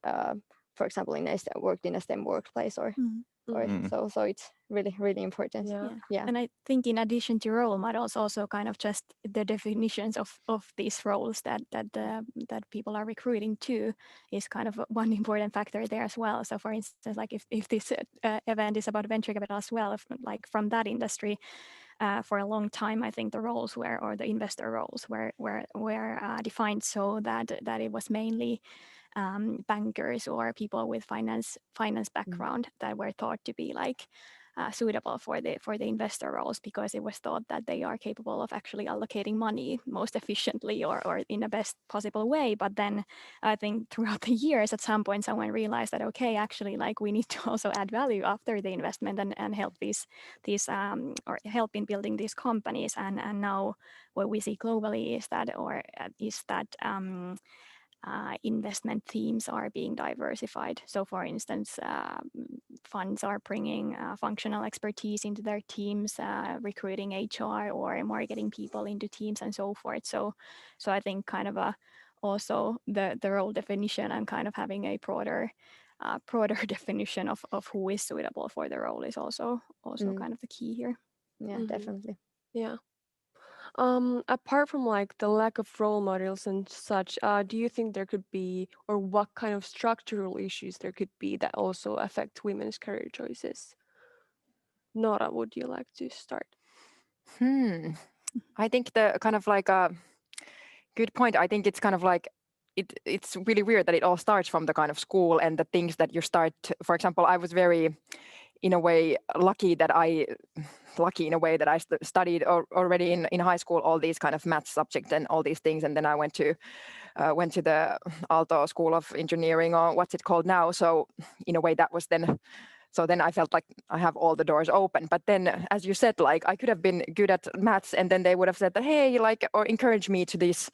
for example, worked in a STEM workplace, or so it's really important. Yeah. And I think in addition to role models, also kind of just the definitions of these roles that people are recruiting to is kind of one important factor there as well. So for instance, like if this event is about venture capital as well, like from that industry, for a long time, I think the roles were, or the investor roles were defined so that it was mainly bankers or people with finance background that were thought to be like suitable for the investor roles, because it was thought that they are capable of actually allocating money most efficiently or in the best possible way. But then I think throughout the years, at some point, someone realized that, okay, actually, like we need to also add value after the investment and help these or help in building these companies. And now what we see globally is that investment themes are being diversified. So for instance, funds are bringing functional expertise into their teams, recruiting HR or marketing people into teams and so forth. So I think kind of also the role definition and kind of having a broader definition of who is suitable for the role is also kind of the key here. Yeah, definitely. Yeah. Apart from like the lack of role models and such, do you think there could be, or what kind of structural issues there could be that also affect women's career choices? Nora, would you like to start? I think the kind of like a good point. I think it's kind of like it's really weird that it all starts from the kind of school and the things that you start. For example, I was very, in a way, lucky in a way that I studied already in high school all these kind of math subjects and all these things, and then I went to the Aaltoes School of Engineering, or what's it called now. So in a way that was then. So then I felt like I have all the doors open. But then, as you said, like I could have been good at maths, and then they would have said that, hey, like, or encourage me to this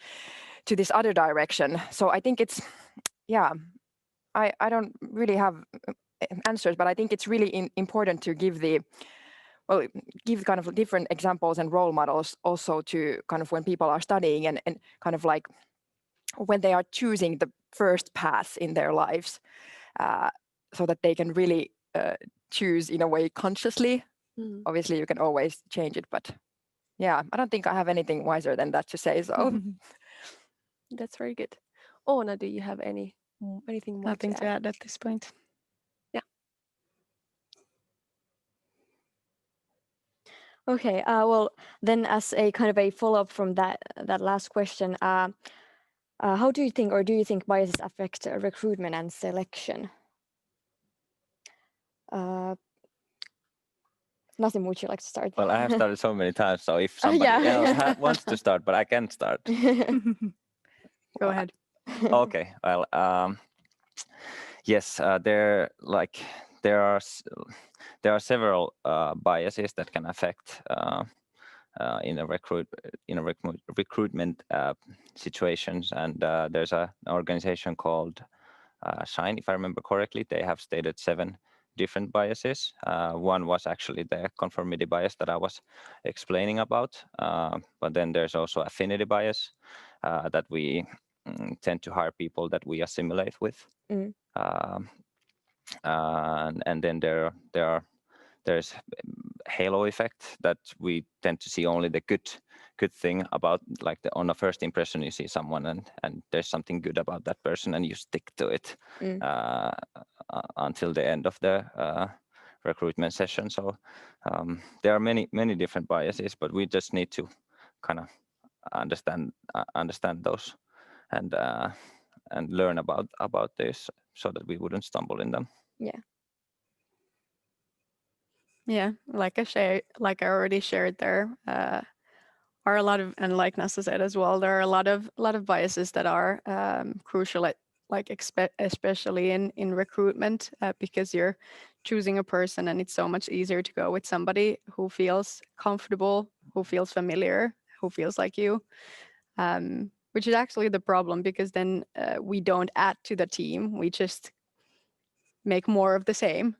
other direction. So I think it's, yeah, I don't really have answers, but I think it's really important to give kind of different examples and role models also to kind of when people are studying, and kind of like when they are choosing the first path in their lives, so that they can really choose in a way consciously. Obviously, you can always change it, but yeah, I don't think I have anything wiser than that to say. So That's very good. Oona, do you have anything more Nothing to add? at this point. Okay, well, then as a kind of a follow-up from that last question, how do you think, or do you think biases affect recruitment and selection? Nassim, would you like to start? Well, I have started so many times, so if somebody else wants to start, but I can start. Go ahead. Okay, well, yes, there are several biases that can affect in a recruitment situations, and there's an organization called Shine, if I remember correctly. They have stated 7 different biases. One was actually the conformity bias that I was explaining about, but then there's also affinity bias, that we tend to hire people that we assimilate with. And then there's halo effect, that we tend to see only the good thing about, like on a first impression you see someone and there's something good about that person and you stick to it until the end of the recruitment session. So there are many different biases, but we just need to kind of understand those and learn about this so that we wouldn't stumble in them. Yeah, like I already shared, there are a lot of, and like Nessa said as well, there are a lot of biases that are crucial at, like especially in recruitment, because you're choosing a person and it's so much easier to go with somebody who feels comfortable, who feels familiar, who feels like you, which is actually the problem, because then we don't add to the team, we just make more of the same.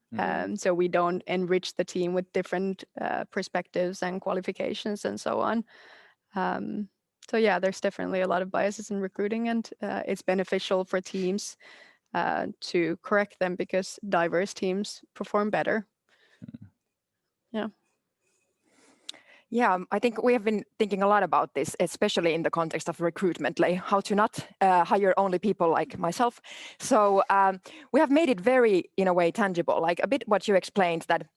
So we don't enrich the team with different perspectives and qualifications and so on. So yeah, there's definitely a lot of biases in recruiting, and it's beneficial for teams to correct them, because diverse teams perform better. yeah, I think we have been thinking a lot about this, especially in the context of recruitment, like how to not hire only people like myself. So we have made it very, in a way, tangible, like a bit what you explained, that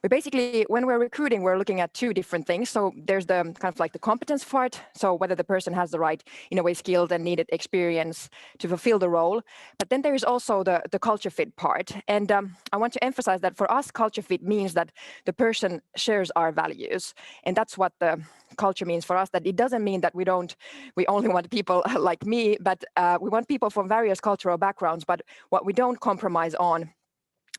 we basically, when we're recruiting, we're looking at 2 different things. So there's the kind of like the competence part, so whether the person has the right, in a way, skilled and needed experience to fulfill the role. But then there is also the culture fit part. And I want to emphasize that for us, culture fit means that the person shares our values. And that's what the culture means for us, that it doesn't mean that we only want people like me, but we want people from various cultural backgrounds. But what we don't compromise on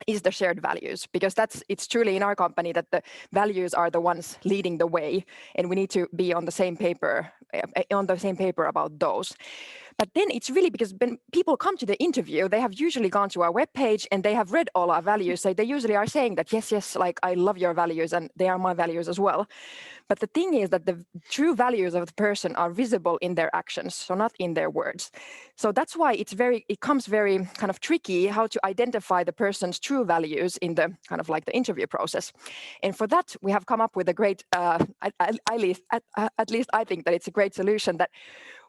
is the shared values, because it's truly in our company that the values are the ones leading the way, and we need to be on the same paper about those. But then it's really because when people come to the interview, they have usually gone to our webpage and they have read all our values. So they usually are saying that, yes, like I love your values and they are my values as well. But the thing is that the true values of the person are visible in their actions, so not in their words. So that's why it comes very kind of tricky how to identify the person's true values in the kind of like the interview process. And for that, we have come up with a great, at least I think that it's a great solution, that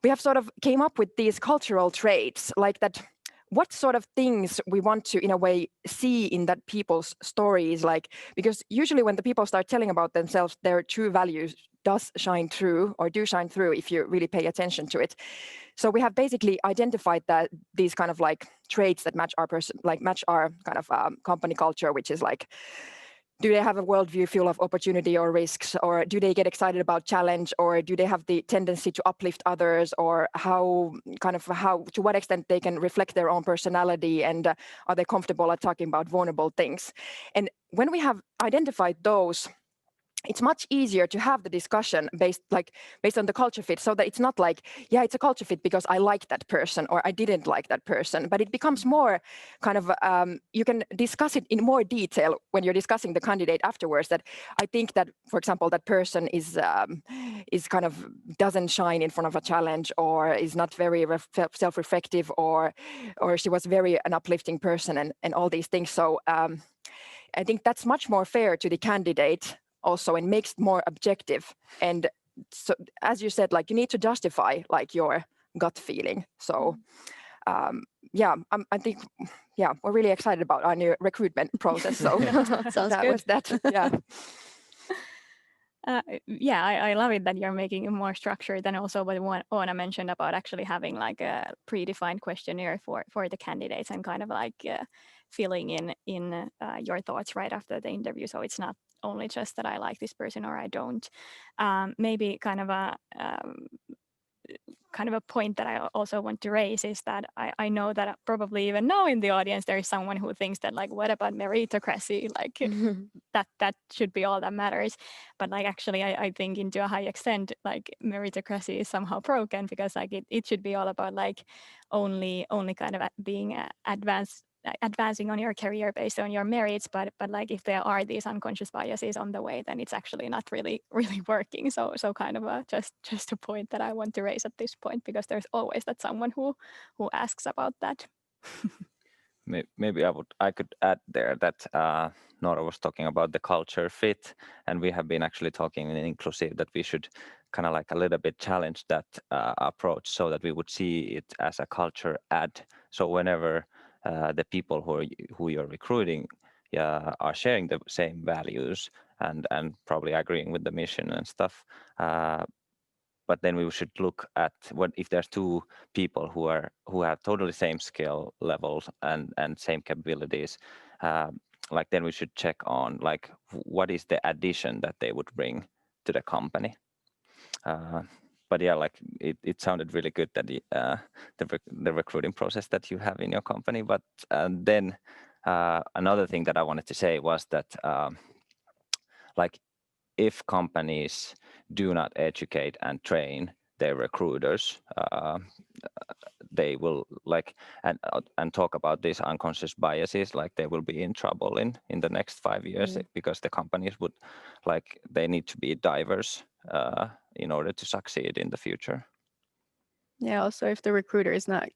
we have sort of came up with these cultural traits, like that what sort of things we want to, in a way, see in that people's stories, like, because usually when the people start telling about themselves, their true values do shine through if you really pay attention to it. So we have basically identified that these kind of like traits that match our kind of company culture, which is like, do they have a worldview full of opportunity or risks, or do they get excited about challenge, or do they have the tendency to uplift others, or to what extent they can reflect their own personality, and are they comfortable at talking about vulnerable things? And when we have identified those, it's much easier to have the discussion based on the culture fit, so that it's not like, yeah, it's a culture fit because I like that person or I didn't like that person, but it becomes more kind of, you can discuss it in more detail when you're discussing the candidate afterwards, that I think that, for example, that person is kind of doesn't shine in front of a challenge, or is not very self-reflective, or she was very an uplifting person, and all these things. So I think that's much more fair to the candidate also, and makes it more objective. And so, as you said, like, you need to justify like your gut feeling. So yeah, I think, yeah, we're really excited about our new recruitment process. So Sounds that good. was that. Yeah. Yeah, I love it that you're making it more structured, and also what Oona mentioned about actually having like a predefined questionnaire for the candidates, and kind of like filling in your thoughts right after the interview. So it's not only just that I like this person or I don't. Maybe kind of a point that I also want to raise is that I know that probably even now in the audience there is someone who thinks that, like, what about meritocracy? Like that should be all that matters. But like, actually I think into a high extent, like, meritocracy is somehow broken, because like it should be all about like only kind of being advancing on your career based on your merits, but like if there are these unconscious biases on the way, then it's actually not really working. So kind of just a point that I want to raise at this point, because there's always that someone who asks about that. Maybe I could add there that Nora was talking about the culture fit, and we have been actually talking in Inclusive that we should kind of like a little bit challenge that approach, so that we would see it as a culture add. So whenever the people who you're recruiting are sharing the same values and probably agreeing with the mission and stuff, but then we should look at what if there's two people who have totally same skill levels and same capabilities, like, then we should check on like what is the addition that they would bring to the company. But yeah, like it sounded really good that the recruiting process that you have in your company. But then another thing that I wanted to say was that like, if companies do not educate and train their recruiters, they will like and talk about these unconscious biases, like they will be in trouble in the next 5 years, because the companies would like, they need to be diverse in order to succeed in the future. Yeah, also if the recruiter is not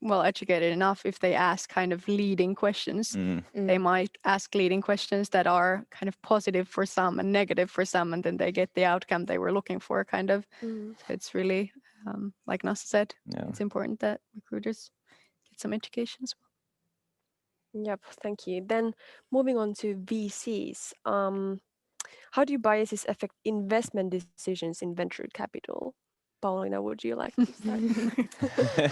well educated enough, if they ask kind of leading questions, they might ask leading questions that are kind of positive for some and negative for some, and then they get the outcome they were looking for, kind of. So it's really, like Nasa said, it's important that recruiters get some education as well. Yep, thank you. Then moving on to VCs. How do biases affect investment decisions in venture capital? Paulina, would you like to start?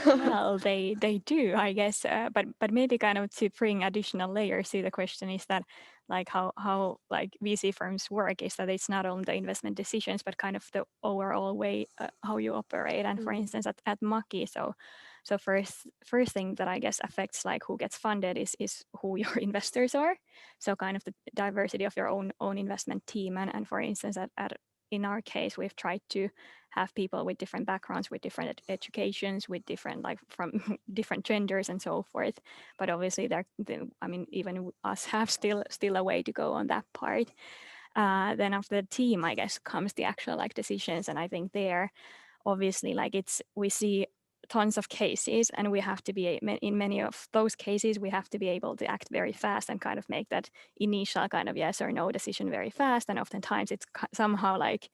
Well, they do, I guess. But maybe kind of to bring additional layers to the question is that, like, how like VC firms work is that it's not only the investment decisions, but kind of the overall way how you operate. And for instance, at Maki, so first thing that I guess affects like who gets funded is who your investors are. So kind of the diversity of your own investment team. And for instance, in our case, we've tried to have people with different backgrounds, with different educations, with different, like, from different genders and so forth. But obviously, I mean, even us have still a way to go on that part. Then after the team, I guess, comes the actual like decisions, and I think there, obviously, like we see tons of cases, and we have to be in many of those cases we have to be able to act very fast and kind of make that initial kind of yes or no decision very fast. And oftentimes it's somehow like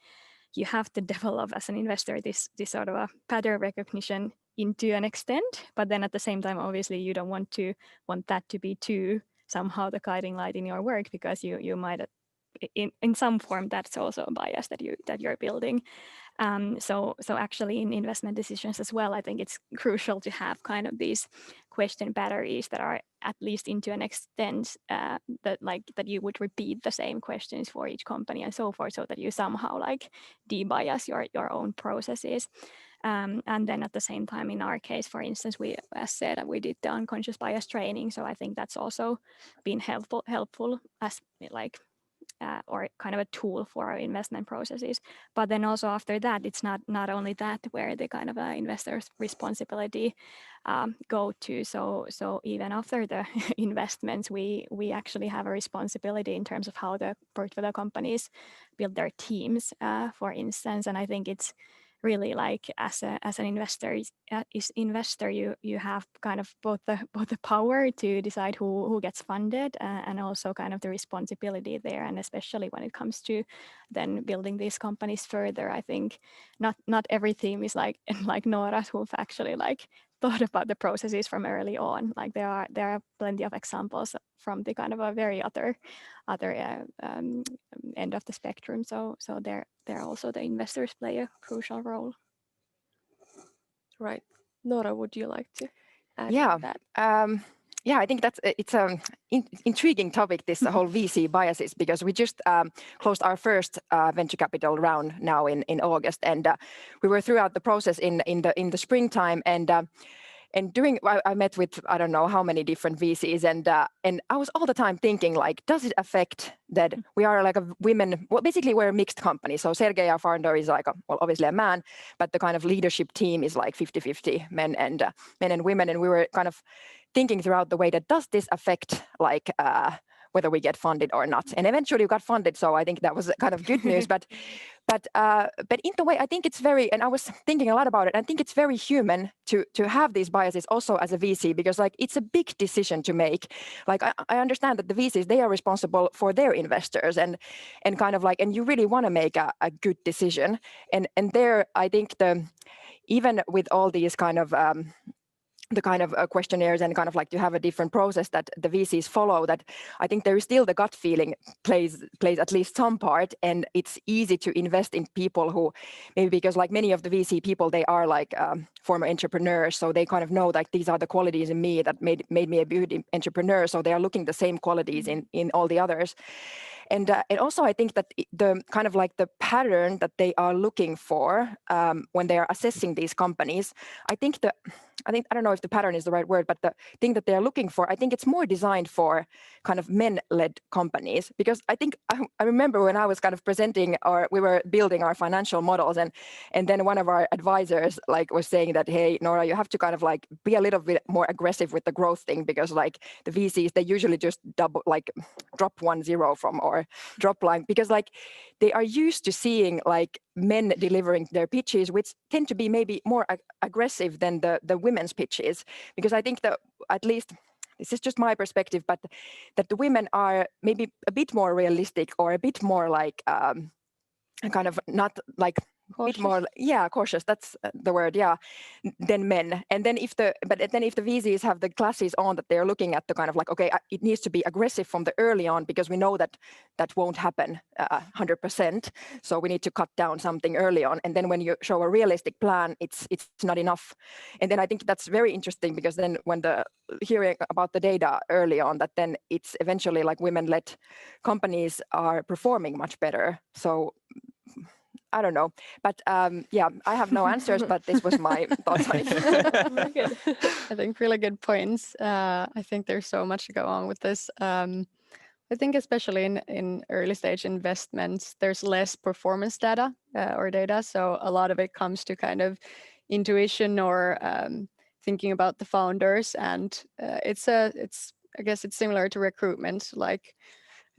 you have to develop as an investor this sort of a pattern recognition into an extent, but then at the same time obviously you don't want that to be too somehow the guiding light in your work, because you might in some form that's also a bias that you're building. So actually in investment decisions as well, I think it's crucial to have kind of these question batteries that are at least into an extent that you would repeat the same questions for each company and so forth, so that you somehow like debias your own processes. And then at the same time, in our case, for instance, we, as said, we did the unconscious bias training. So I think that's also been helpful as like or kind of a tool for our investment processes. But then also after that, it's not only that where the kind of investor's responsibility go to. So even after the investments, we actually have a responsibility in terms of how the portfolio companies build their teams, for instance. And I think it's really like as an investor, you have kind of both the power to decide who gets funded, and also kind of the responsibility there. And especially when it comes to then building these companies further, I think not every team is like like Nora's, who've actually like thought about the processes from early on. Like there are plenty of examples from the kind of a very other end of the spectrum. So there also the investors play a crucial role. Right. Nora, would you like to add Yeah. that? Yeah, I think it's an intriguing topic, this whole VC biases, because we just closed our first venture capital round now in August, and we were throughout the process in the springtime, and during I met with I don't know how many different VCs, and I was all the time thinking like, does it affect that we are like a women? Well, basically we're a mixed company. So Sergey, our founder, is like obviously a man, but the kind of leadership team is like 50-50 men and women, and we were kind of thinking throughout the way that does this affect like whether we get funded or not. And eventually we got funded, so I think that was kind of good news. But in the way, I think it's very, and I was thinking a lot about it, I think it's very human to have these biases also as a VC, because like it's a big decision to make. Like I understand that the VCs, they are responsible for their investors, and kind of like, and you really want to make a good decision. And there, I think even with all these kind of the kind of questionnaires and kind of like to have a different process that the VCs follow, that I think there is still the gut feeling plays at least some part, and it's easy to invest in people who maybe, because like many of the VC people, they are like former entrepreneurs, so they kind of know like these are the qualities in me that made me a good entrepreneur, so they are looking the same qualities in all the others. And also I think that the kind of like the pattern that they are looking for when they are assessing these companies, I don't know if the pattern is the right word, but the thing that they are looking for, I think it's more designed for kind of men-led companies. Because I think I remember when I was kind of presenting, or we were building our financial models, and then one of our advisors like was saying that, hey, Nora, you have to kind of like be a little bit more aggressive with the growth thing, because like the VCs, they usually just drop 1-0 from or drop line, because like they are used to seeing like men delivering their pitches, which tend to be maybe more aggressive than the women's pitches. Because I think that, at least this is just my perspective, but that the women are maybe a bit more realistic, or a bit more like kind of not like Cautious? bit more, yeah, cautious, that's the word, yeah, than men. And then if the VCs have the glasses on, that they're looking at the kind of like, okay, it needs to be aggressive from the early on, because we know that won't happen 100%, so we need to cut down something early on. And then when you show a realistic plan, it's not enough. And then I think that's very interesting, because then when hearing about the data early on, that then it's eventually like women-led companies are performing much better. So I don't know, but yeah, I have no answers, but this was my thoughts on it. Very good. I think really good points. I think there's so much to go on with this. I think especially in early stage investments, there's less performance data or data. So a lot of it comes to kind of intuition, or thinking about the founders. And I guess it's similar to recruitment, like,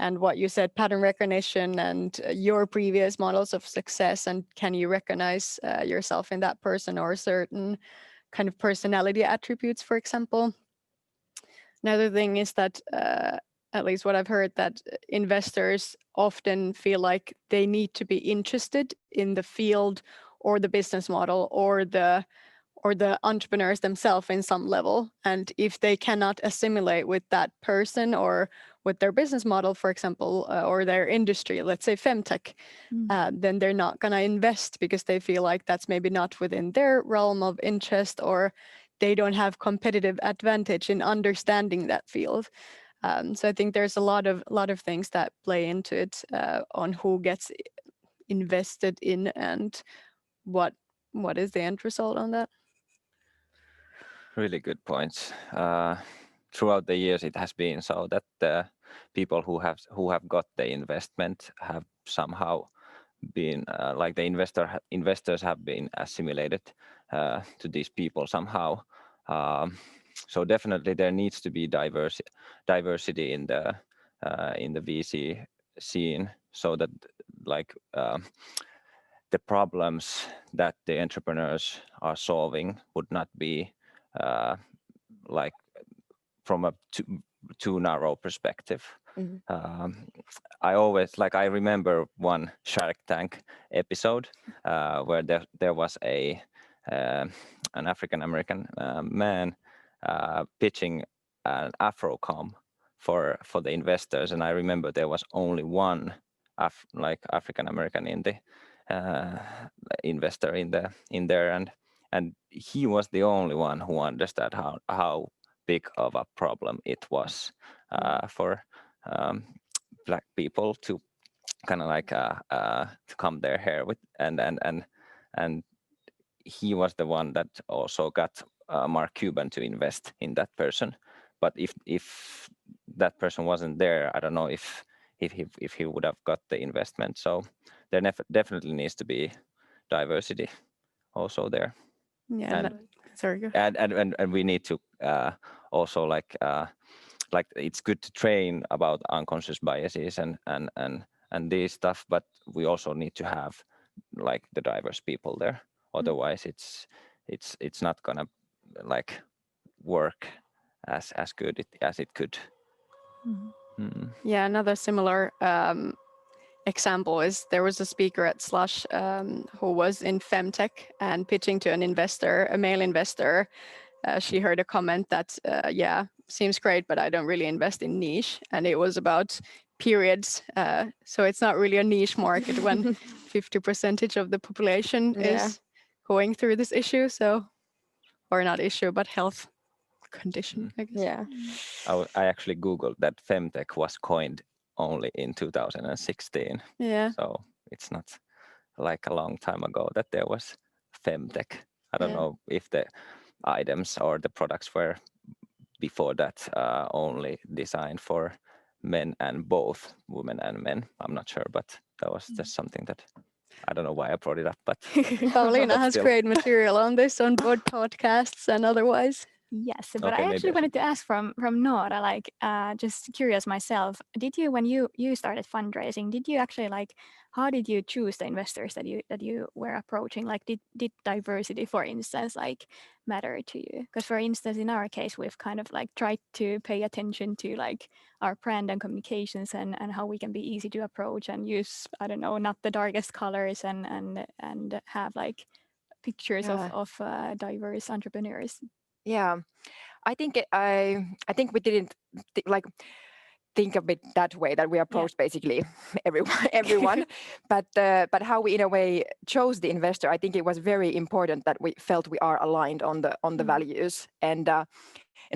and what you said, pattern recognition and your previous models of success, and can you recognize yourself in that person, or certain kind of personality attributes, for example. Another thing is that, at least what I've heard, that investors often feel like they need to be interested in the field or the business model or the entrepreneurs themselves in some level. And if they cannot assimilate with that person or with their business model, for example, or their industry, let's say femtech, then they're not going to invest, because they feel like that's maybe not within their realm of interest, or they don't have competitive advantage in understanding that field. So I think there's a lot of things that play into it, on who gets invested in and what is the end result on that. Really good points. throughout the years it has been so that the people who have got the investment have somehow been like the investors have been assimilated to these people somehow. So definitely there needs to be diversity in the VC scene, so that like the problems that the entrepreneurs are solving would not be like from a too narrow perspective. I remember one Shark Tank episode where there was an African American man pitching an Afrocom for the investors, and I remember there was only one African American in the investor in there, and he was the only one who understood how big of a problem it was for Black people to kind of like to comb their hair with, and he was the one that also got Mark Cuban to invest in that person. But if that person wasn't there, I don't know if he would have got the investment. So there definitely needs to be diversity also there. Yeah, and sorry. Go. and we need to also like it's good to train about unconscious biases and these stuff, but we also need to have like the diverse people there. Otherwise it's not gonna like work as good as it could. Yeah, another similar example is there was a speaker at Slush who was in femtech and pitching to an investor, a male investor. She heard a comment that, yeah, seems great, but I don't really invest in niche. And it was about periods. So it's not really a niche market when 50% of the population is going through this issue. So, or not issue, but health condition, I guess. Yeah. I actually Googled that femtech was coined only in 2016. Yeah. So it's not like a long time ago that there was femtech. I don't know if the items or the products were before that only designed for men and both women and men. I'm not sure, but that was just something that I don't know why I brought it up, but Paulina but has still. great material on this on both podcasts and otherwise. Yes, but Okay, I maybe actually I wanted to ask from Nora, like, just curious myself. Did you, when you started fundraising, did you actually like, how did you choose the investors that you were approaching? Like, did diversity, for instance, like matter to you? Because for instance, in our case, we've kind of like tried to pay attention to like our brand and communications and how we can be easy to approach and use, I don't know, not the darkest colors and have like pictures of diverse entrepreneurs. Yeah, I think I think we didn't like think of it that way, that we approached basically everyone. But how we in a way chose the investor, I think it was very important that we felt we are aligned on the values, and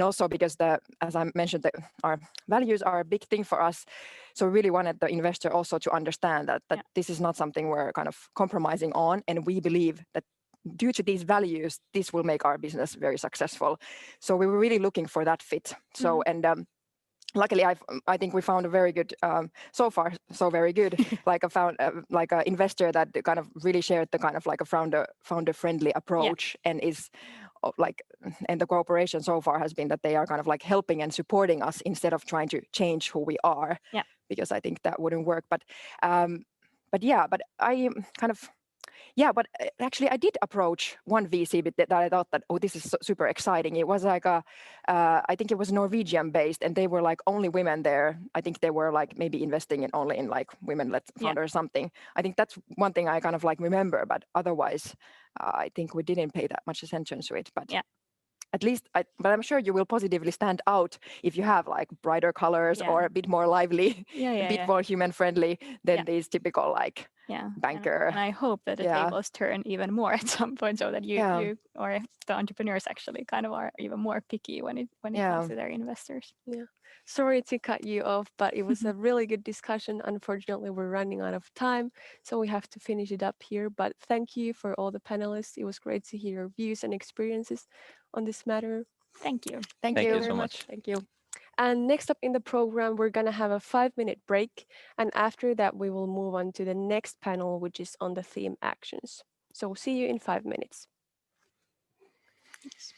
also because as I mentioned, our values are a big thing for us. So we really wanted the investor also to understand that this is not something we're kind of compromising on, and we believe that due to these values, this will make our business very successful. So we were really looking for that fit. So luckily, I think we found a very good, so far, so very good, like like an investor that kind of really shared the kind of like a founder friendly approach, and is like, and the cooperation so far has been that they are kind of like helping and supporting us instead of trying to change who we are, because I think that wouldn't work. But I kind of. Yeah, but actually I did approach one VC that I thought that, oh, this is super exciting. It was like I think it was Norwegian based, and they were like only women there. I think they were like maybe investing in only in like women-led founders or something. I think that's one thing I kind of like remember, but otherwise I think we didn't pay that much attention to it. But at least, but I'm sure you will positively stand out if you have like brighter colors or a bit more lively, a bit more human friendly than these typical like banker. And I hope that the tables turn even more at some point, so that you or the entrepreneurs actually kind of are even more picky when it comes to their investors. Yeah. Sorry to cut you off, but it was a really good discussion. Unfortunately, we're running out of time, so we have to finish it up here. But thank you for all the panelists. It was great to hear your views and experiences on this matter. Thank you. Thank Thank you. you so much. Thank you. And next up in the program, we're going to have a 5-minute break. And after that, we will move on to the next panel, which is on the theme actions. So see you in 5 minutes. Thanks.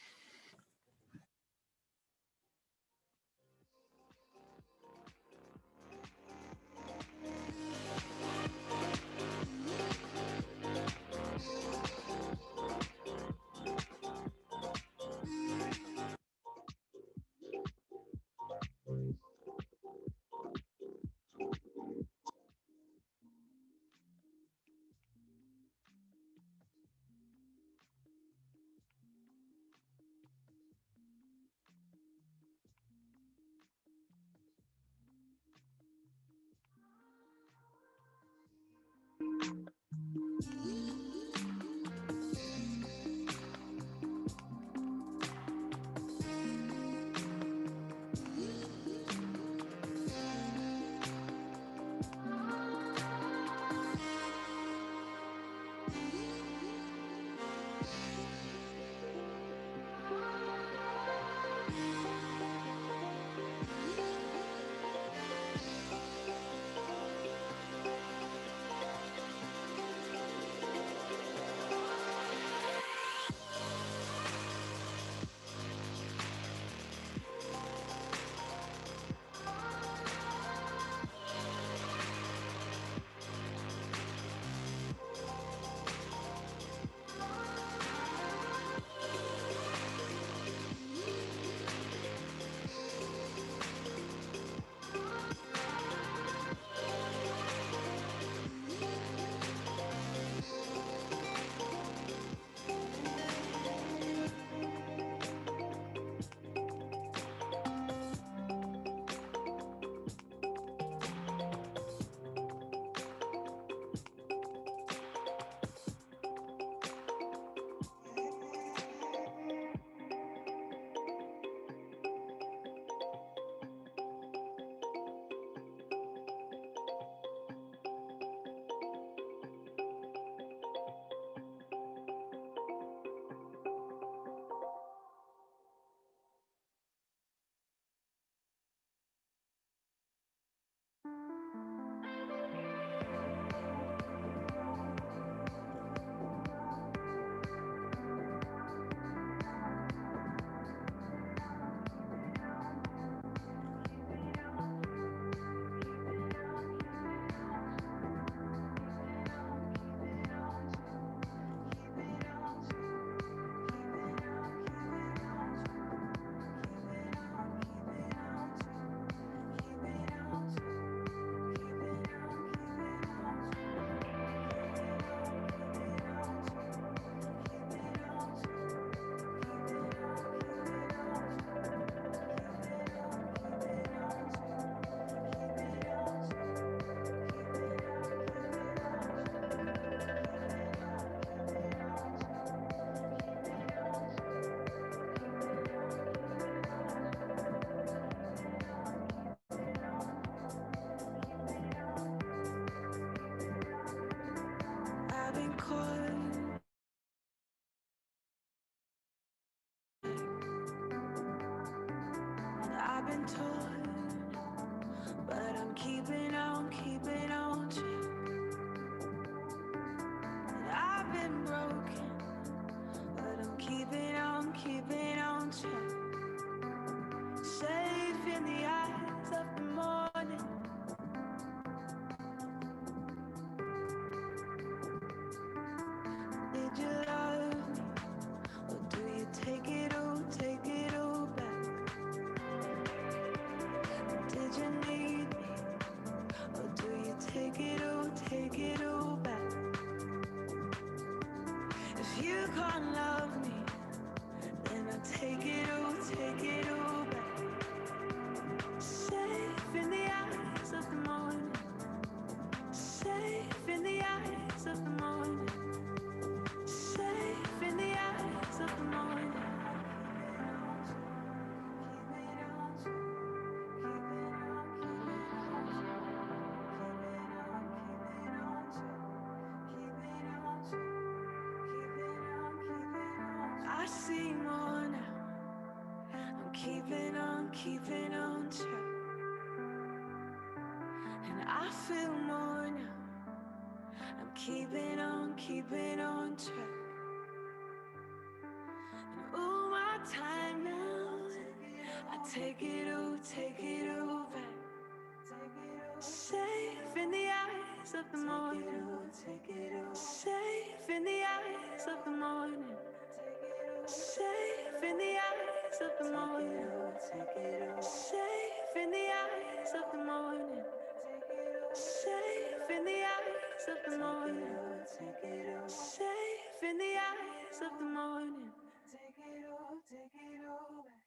I've been torn, but I'm keeping on track. And I've been broken, but I'm keeping on track. Safe in the eyes of the morning. Did you love me, or do you take it all back? Did you need me, or do you take it all back? If you can't love me, then I take it all back. Safe in the eyes of the morning. Safe in the eyes of the morning. Safe in the eyes of the morning. I see more now. keeping on track. And I feel more now. I'm keeping on track. And all my time now, I take it all back. Safe in the eyes of the morning. Safe in the eyes of the morning. Safe in the eyes of the morning. Safe in the eyes of the morning. Safe in the eyes of the morning. Safe in the eyes of the morning. Take it all back.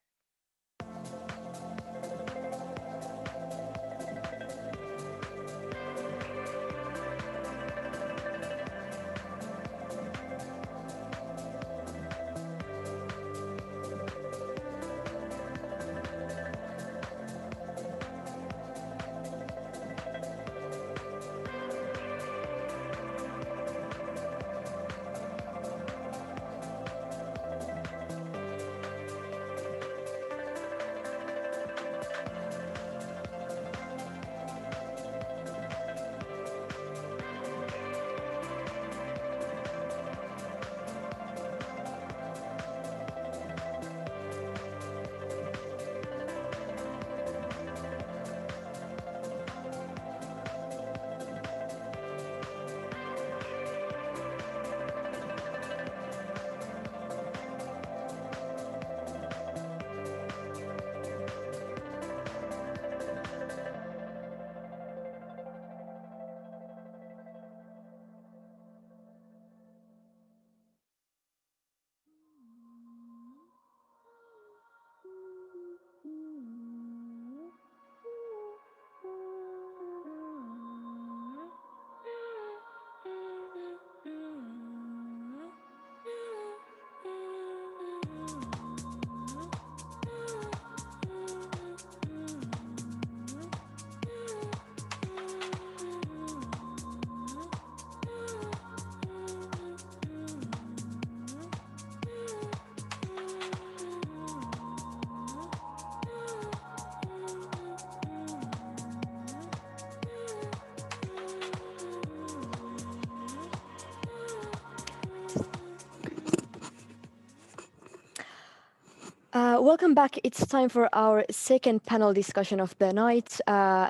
Welcome back. It's time for our second panel discussion of the night.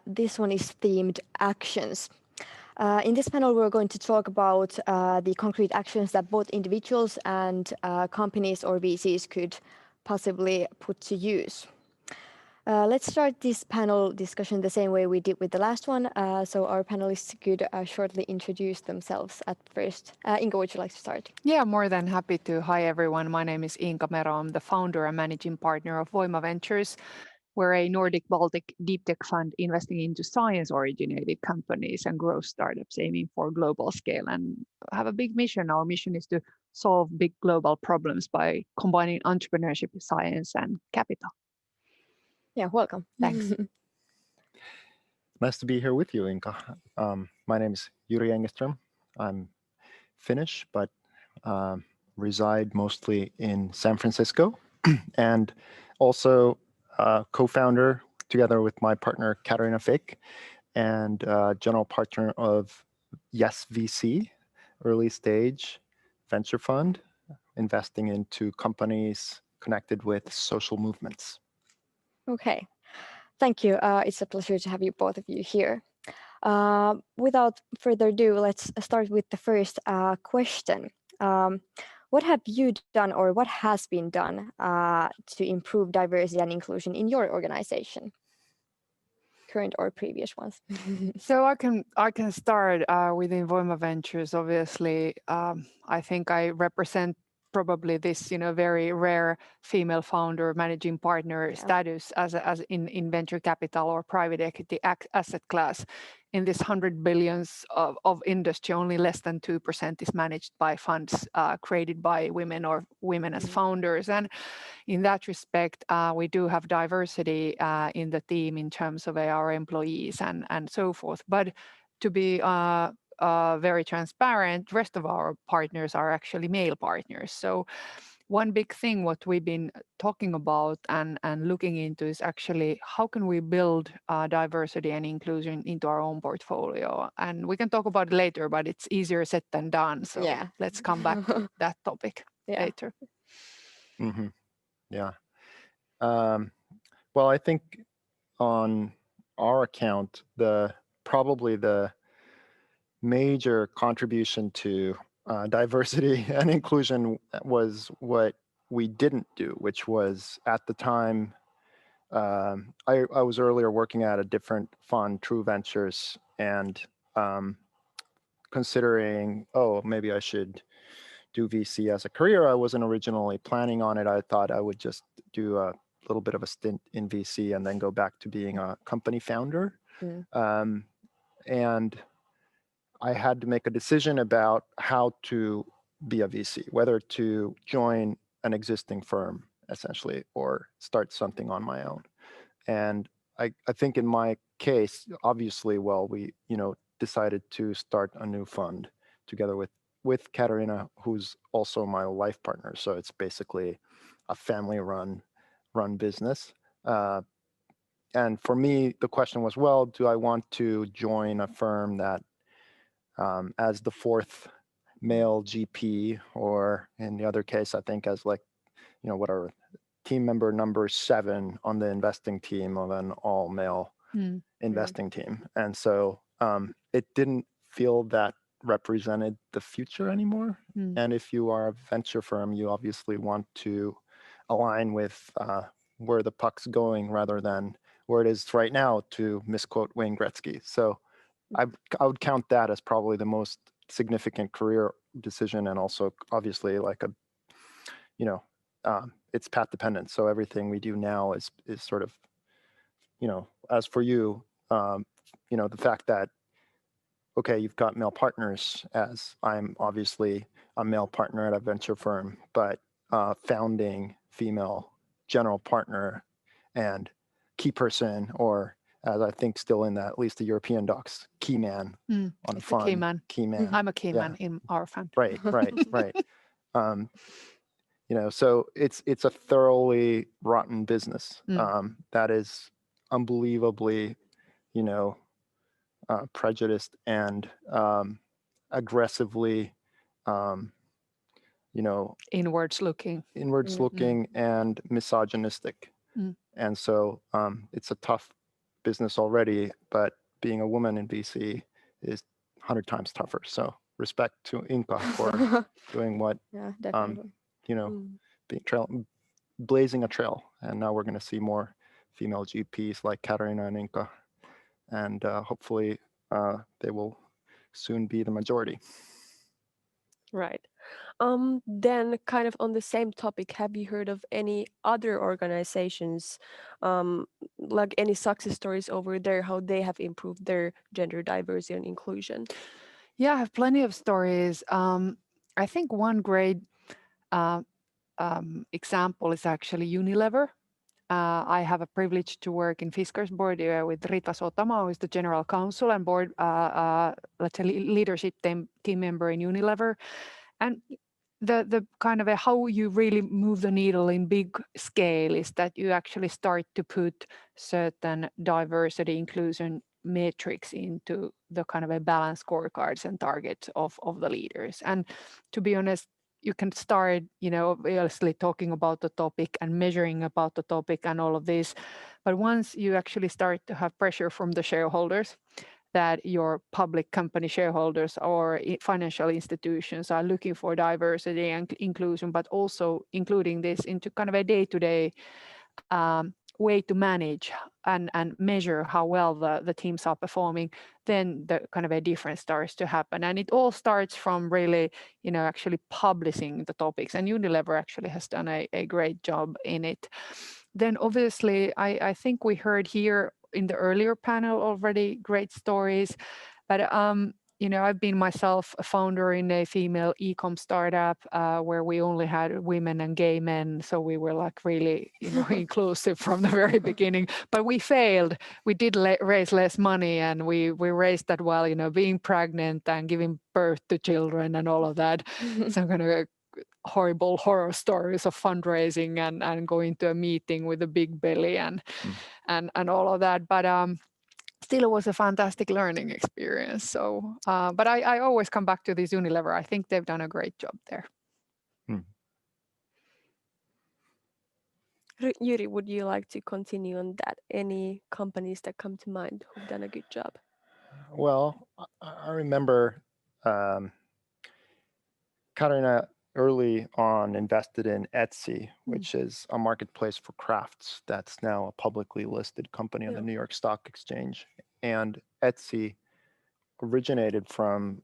This one is themed actions. In this panel, we're going to talk about the concrete actions that both individuals and companies or VCs could possibly put to use. Let's start this panel discussion the same way we did with the last one. So our panelists could shortly introduce themselves at first. Inga, would you like to start? Yeah, more than happy to. Hi, everyone. My name is Inka Mero. I'm the founder and managing partner of Voima Ventures. We're a Nordic-Baltic deep tech fund investing into science-originated companies and growth startups aiming for global scale and have a big mission. Our mission is to solve big global problems by combining entrepreneurship, science, and capital. Yeah, welcome. Thanks. Nice to be here with you, Inka. My name is Juri Engeström. I'm Finnish, but reside mostly in San Francisco, and also co-founder together with my partner Katarina Fick, and general partner of Yes VC, early stage venture fund, investing into companies connected with social movements. Okay, thank you. It's a pleasure to have you both of you here. Without further ado, let's start with the first question. What have you done or what has been done to improve diversity and inclusion in your organization? Current or previous ones? So I can start within Voima Ventures. Obviously, I think I represent probably this very rare female founder managing partner status as in venture capital or private equity asset class. In this 100 billions of industry, only less than 2% is managed by funds created by women or women as founders. And in that respect, we do have diversity in the team in terms of our employees and so forth. But to be very transparent, the rest of our partners are actually male partners. So one big thing what we've been talking about and looking into is actually how can we build diversity and inclusion into our own portfolio. And we can talk about it later, but it's easier said than done. So Yeah. let's come back to that topic later. Mm-hmm. Yeah. Well, I think on our account, probably the major contribution to diversity and inclusion was what we didn't do, which was at the time, I was earlier working at a different fund, True Ventures, and considering, oh, maybe I should do VC as a career. I wasn't originally planning on it. I thought I would just do a little bit of a stint in VC and then go back to being a company founder. And I had to make a decision about how to be a VC, whether to join an existing firm, essentially, or start something on my own. And I think in my case, obviously, well, we decided to start a new fund together with Katarina, who's also my life partner. So it's basically a family-run business. And for me, the question was, well, do I want to join a firm that as the fourth male GP, or in the other case, I think as whatever, team member number 7 on the investing team of an all male investing team. And so it didn't feel that represented the future anymore. And if you are a venture firm, you obviously want to align with where the puck's going rather than where it is right now, to misquote Wayne Gretzky. So I would count that as probably the most significant career decision, and also obviously like it's path dependent. So everything we do now is sort of, as for you, the fact that, okay, you've got male partners, as I'm obviously a male partner at a venture firm, but founding female general partner and key person, or as I think still in that, at least the European docs, key man on a fund. Key man. I'm a key man in our fund. Right. So it's a thoroughly rotten business that is unbelievably, prejudiced and aggressively, inwards looking and misogynistic. And so it's a tough business already, but being a woman in VC is 100 times tougher. So respect to Inka for doing what, blazing a trail. And now we're going to see more female GPs like Katarina and Inka. And hopefully they will soon be the majority. Right. Then kind of on the same topic, have you heard of any other organizations, like any success stories over there, how they have improved their gender diversity and inclusion? Yeah, I have plenty of stories. I think one great example is actually Unilever. I have a privilege to work in Fiskars board with Rita Sotama, who is the general counsel and board, let's say, leadership team member in Unilever. And the kind of how you really move the needle in big scale is that you actually start to put certain diversity inclusion metrics into the kind of a balanced scorecards and targets of the leaders. And to be honest, you can start, obviously talking about the topic and measuring about the topic and all of this. But once you actually start to have pressure from the shareholders, that your public company shareholders or financial institutions are looking for diversity and inclusion, but also including this into kind of a day-to-day way to manage and measure how well the teams are performing, then the kind of a difference starts to happen. And it all starts from really, actually publishing the topics. And Unilever actually has done a great job in it. Then obviously, I think we heard here in the earlier panel already great stories, but I've been myself a founder in a female e-com startup where we only had women and gay men, so we were like really inclusive from the very beginning. But we failed. We did raise less money, and we raised that while being pregnant and giving birth to children and all of that. So kind of horrible horror stories of fundraising and going to a meeting with a big belly and all of that. But still, it was a fantastic learning experience. So, but I always come back to this Unilever. I think they've done a great job there. Yuri, would you like to continue on that? Any companies that come to mind who've done a good job? Well, I remember Katarina early on invested in Etsy, which is a marketplace for crafts that's now a publicly listed company on the New York Stock Exchange. And Etsy originated from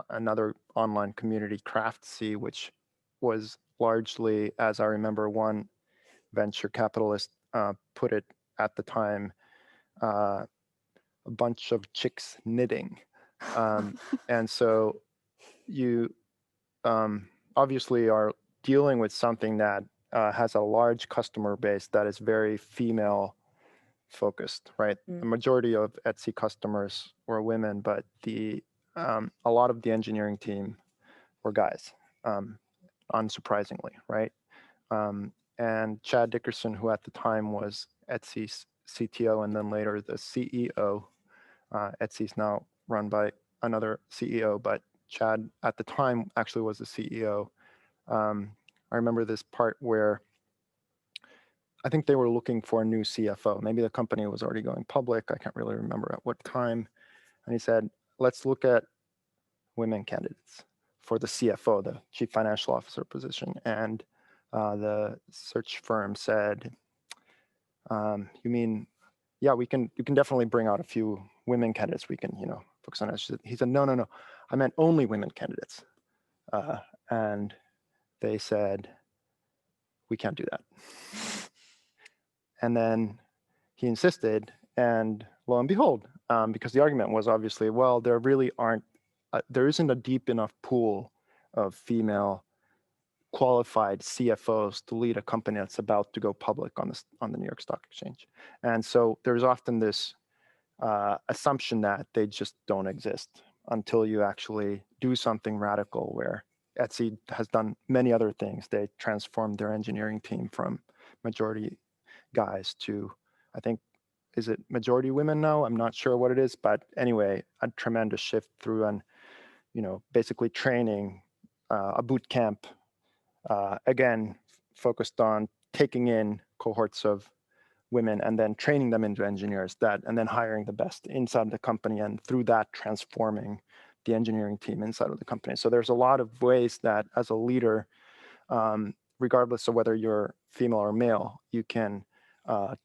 another online community, Craftsy, which was largely, as I remember, one venture capitalist put it at the time, a bunch of chicks knitting. And so you obviously are dealing with something that has a large customer base that is very female focused, right? The majority of Etsy customers were women, but a lot of the engineering team were guys, unsurprisingly, right? And Chad Dickerson, who at the time was Etsy's CTO and then later the CEO, Etsy's now run by another CEO, but Chad at the time actually was the CEO. I remember this part where I think they were looking for a new CFO. Maybe the company was already going public. I can't really remember at what time. And he said, let's look at women candidates for the CFO, the chief financial officer position. And the search firm said, you mean, yeah, you can definitely bring out a few women candidates. We can, focus on it. He said, no, I meant only women candidates. And they said, we can't do that. And then he insisted, and lo and behold, because the argument was obviously, well, there really there isn't a deep enough pool of female qualified CFOs to lead a company that's about to go public on the New York Stock Exchange. And so there's often this assumption that they just don't exist until you actually do something radical, where Etsy has done many other things. They transformed their engineering team from majority guys to, I think, is it majority women now? I'm not sure what it is, but anyway, a tremendous shift through and, basically training, a boot camp, again, focused on taking in cohorts of women and then training them into engineers, and then hiring the best inside the company, and through that transforming the engineering team inside of the company. So there's a lot of ways that as a leader, regardless of whether you're female or male, you can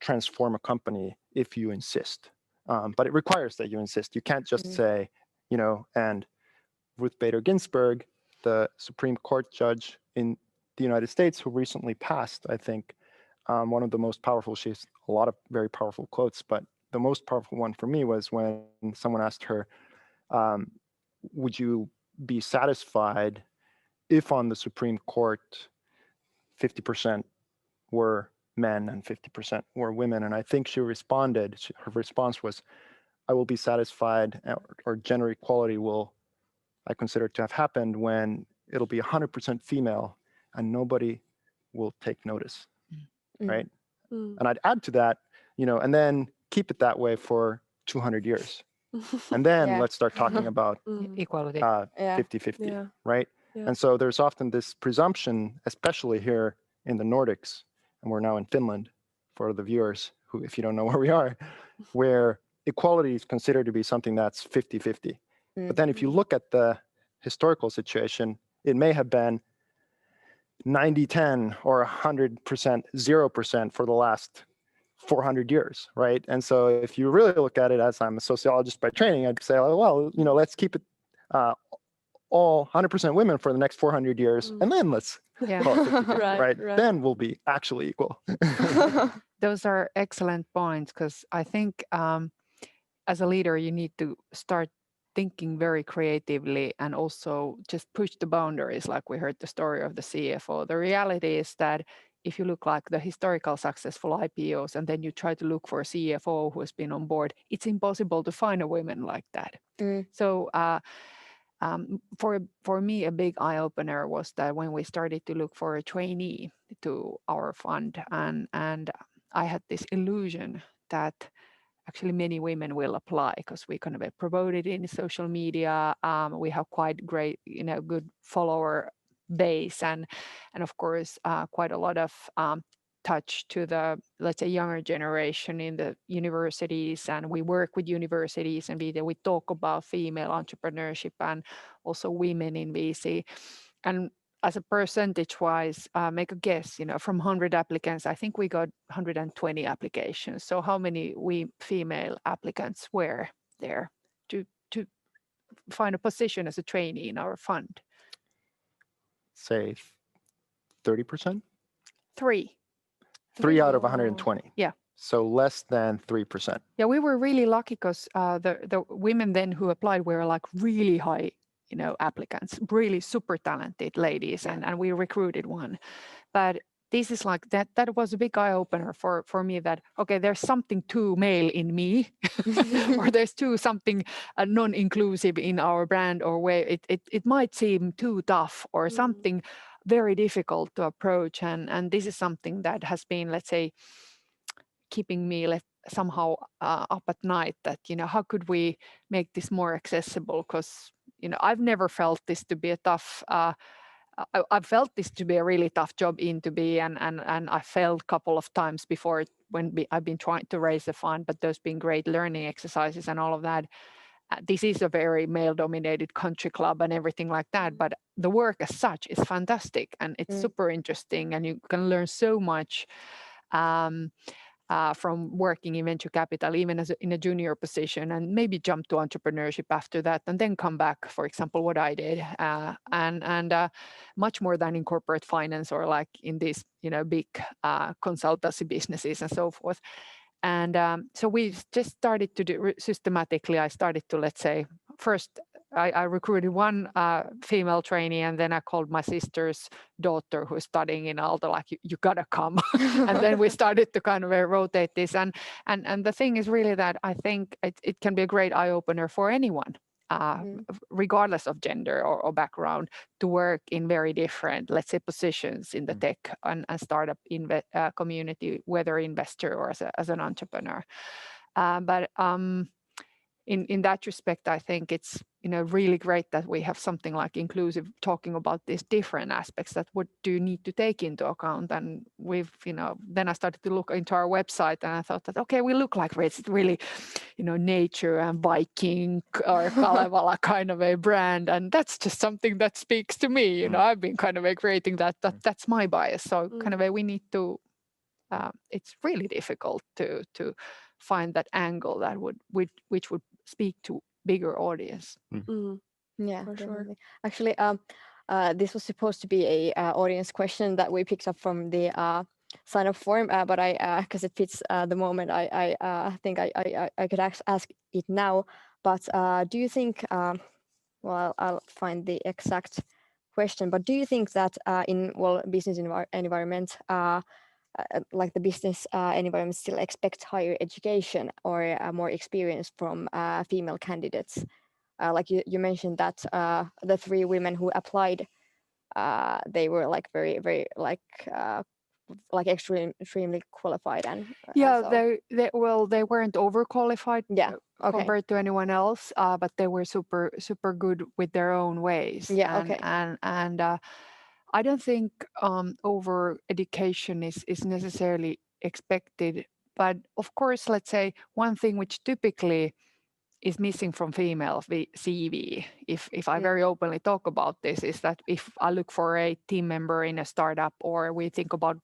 transform a company if you insist. But it requires that you insist. You can't just say, and Ruth Bader Ginsburg, the Supreme Court judge in the United States, who recently passed, I think, one of the most powerful, she has a lot of very powerful quotes, but the most powerful one for me was when someone asked her, would you be satisfied if on the Supreme Court 50% were men and 50% were women? And I think she responded, her response was, I will be satisfied, or gender equality will, I consider to have happened when it'll be 100% female and nobody will take notice, right? And I'd add to that, and then keep it that way for 200 years. And then let's start talking about Equality. 50-50, right? And so there's often this presumption, especially here in the Nordics, and we're now in Finland for the viewers who, if you don't know where we are, where equality is considered to be something that's 50-50. But then if you look at the historical situation, it may have been 90-10 or 100% 0% for the last 400 years, right? And so if you really look at it, as I'm a sociologist by training, I'd say, well, let's keep it all 100% women for the next 400 years, and then let's call it 50-50, right? Then we'll be actually equal. Those are excellent points, because I think as a leader, you need to start thinking very creatively and also just push the boundaries, like we heard the story of the CFO. The reality is that if you look like the historical successful IPOs and then you try to look for a CFO who has been on board, it's impossible to find a woman like that. So For me, a big eye opener was that when we started to look for a trainee to our fund, and I had this illusion that actually many women will apply because we kind of promote it in social media. We have quite great, good follower base, and of course quite a lot of touch to the, let's say, younger generation in the universities, and we work with universities and we talk about female entrepreneurship and also women in VC. And as a percentage wise, make a guess, from 100 applicants, I think we got 120 applications. So how many female applicants were there to find a position as a trainee in our fund? Say 30%? 3. 3 out of 120. Yeah. So less than 3%. Yeah, we were really lucky because the women then who applied were like really high, applicants, really super talented ladies, and we recruited one. But this is like that was a big eye opener for me, that okay, there's something too male in me, or there's something non-inclusive in our brand, or way it might seem too tough or something very difficult to approach, and this is something that has been, let's say, keeping me somehow up at night, that how could we make this more accessible, because I've never felt this to be a tough I've felt this to be a really tough job to be, and I failed a couple of times before when I've been trying to raise a fund, but those been great learning exercises and all of that. This is a very male-dominated country club and everything like that, but the work as such is fantastic, and it's super interesting, and you can learn so much from working in venture capital, even in a junior position, and maybe jump to entrepreneurship after that, and then come back, for example, what I did, and much more than in corporate finance or like in these, big consultancy businesses and so forth. And so we just started to do systematically. I started to, let's say, first I recruited one female trainee, and then I called my sister's daughter who's studying in Aalto, like, you gotta come. And then we started to kind of rotate this. And the thing is really that I think it can be a great eye opener for anyone, regardless of gender or background, to work in very different, let's say, positions in the tech and startup community, whether investor or as an entrepreneur. But in that respect, I think it's really great that we have something like inclusive, talking about these different aspects, that what do you need to take into account. And we've then I started to look into our website, and I thought that okay, we look like it's really nature and Viking or Kalevala kind of a brand, and that's just something that speaks to me. I've been kind of creating that's my bias. So kind of we need to it's really difficult to find that angle that which would speak to bigger audience. Yeah, For sure. definitely. Actually, this was supposed to be a audience question that we picked up from the sign-up form, but I because it fits the moment, I think I could ask it now. But do you think? Well, I'll find the exact question. But do you think that in business environment, like the business environment still expects higher education or more experience from female candidates? Like you mentioned that the 3 women who applied, they were like very, very like extremely qualified, and Yeah, so. they weren't overqualified compared to anyone else, but they were super good with their own ways. Yeah, and okay. and I don't think over education is necessarily expected, but of course, let's say one thing which typically is missing from female CV, if I very openly talk about this, is that if I look for a team member in a startup, or we think about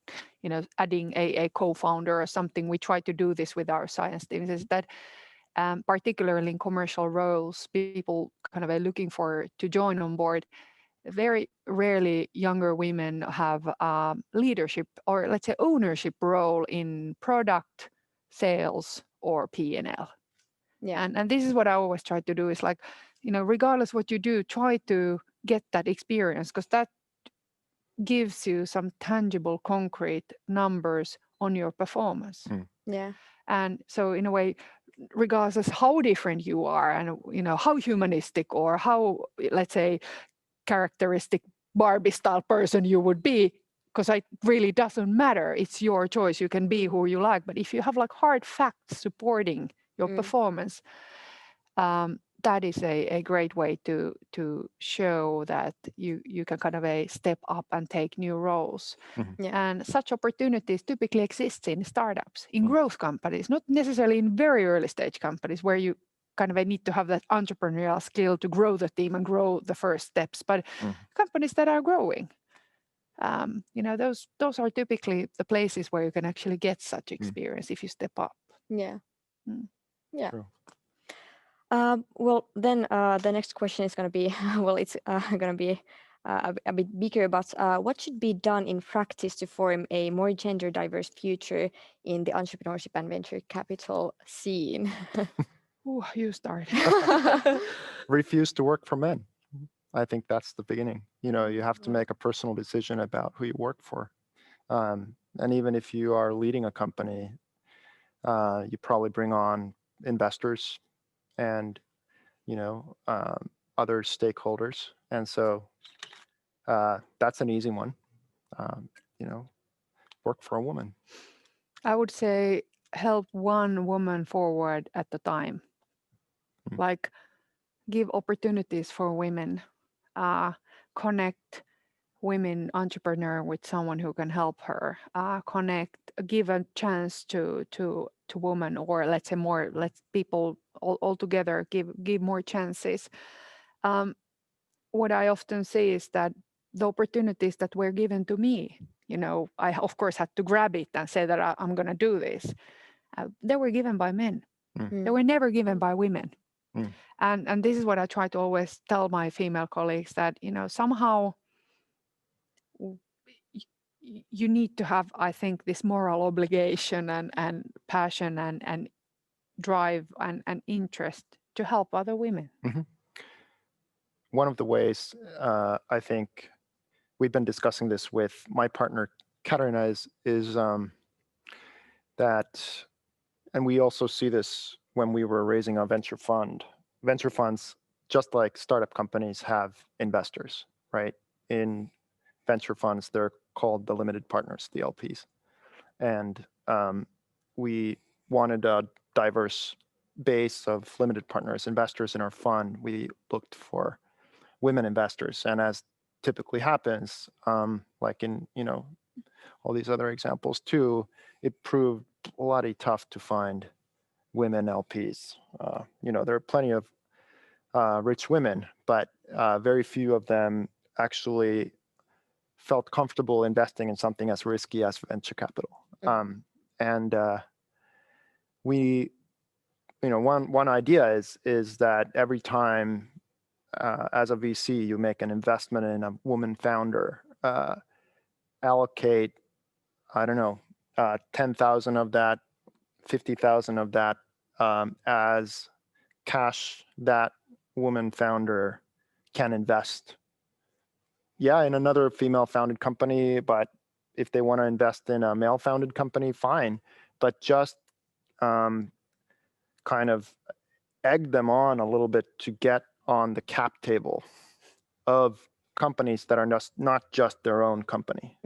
adding a co-founder or something, we try to do this with our science teams, is that particularly in commercial roles, people kind of are looking for to join on board. Very rarely younger women have leadership or, let's say, ownership role in product, sales, or P&L. Yeah. And this is what I always try to do, is like, regardless what you do, try to get that experience, because that gives you some tangible, concrete numbers on your performance. Yeah. And so in a way, regardless of how different you are, and how humanistic or how, let's say, characteristic Barbie style person you would be, because it really doesn't matter. It's your choice. You can be who you like. But if you have like hard facts supporting your performance, that is a great way to show that you can kind of step up and take new roles. And such opportunities typically exist in startups, in growth companies, not necessarily in very early stage companies where you kind of need to have that entrepreneurial skill to grow the team and grow the first steps, but companies that are growing. Those are typically the places where you can actually get such experience if you step up. Yeah. Yeah. True. Well, then the next question is going to be, well, it's going to be a bit bigger, but what should be done in practice to form a more gender diverse future in the entrepreneurship and venture capital scene? Ooh, you start. Refuse to work for men. I think that's the beginning. You have to make a personal decision about who you work for. And even if you are leading a company, you probably bring on investors and, other stakeholders. And so that's an easy one. Work for a woman. I would say help one woman forward at a time. Like give opportunities for women, connect women entrepreneur with someone who can help her, give a chance to women, or let's say let people all together give more chances. What I often say is that the opportunities that were given to me, I of course had to grab it and say that I'm going to do this. They were given by men. They were never given by women. And this is what I try to always tell my female colleagues, that somehow you need to have, I think, this moral obligation and passion and drive and interest to help other women. One of the ways I think we've been discussing this with my partner Katarina is that, and we also see this when we were raising our venture fund. Venture funds, just like startup companies, have investors, right? In venture funds, they're called the limited partners, the LPs. And we wanted a diverse base of limited partners, investors in our fund. We looked for women investors. And as typically happens, like in, all these other examples too, it proved bloody tough to find women LPs. There are plenty of rich women, but very few of them actually felt comfortable investing in something as risky as venture capital. And we, one idea is that every time as a VC you make an investment in a woman founder, allocate, I don't know, 10,000 of that, 50,000 of that as cash that woman founder can invest. Yeah, in another female founded company, but if they want to invest in a male founded company, fine. But just kind of egg them on a little bit to get on the cap table of companies that are not just their own company.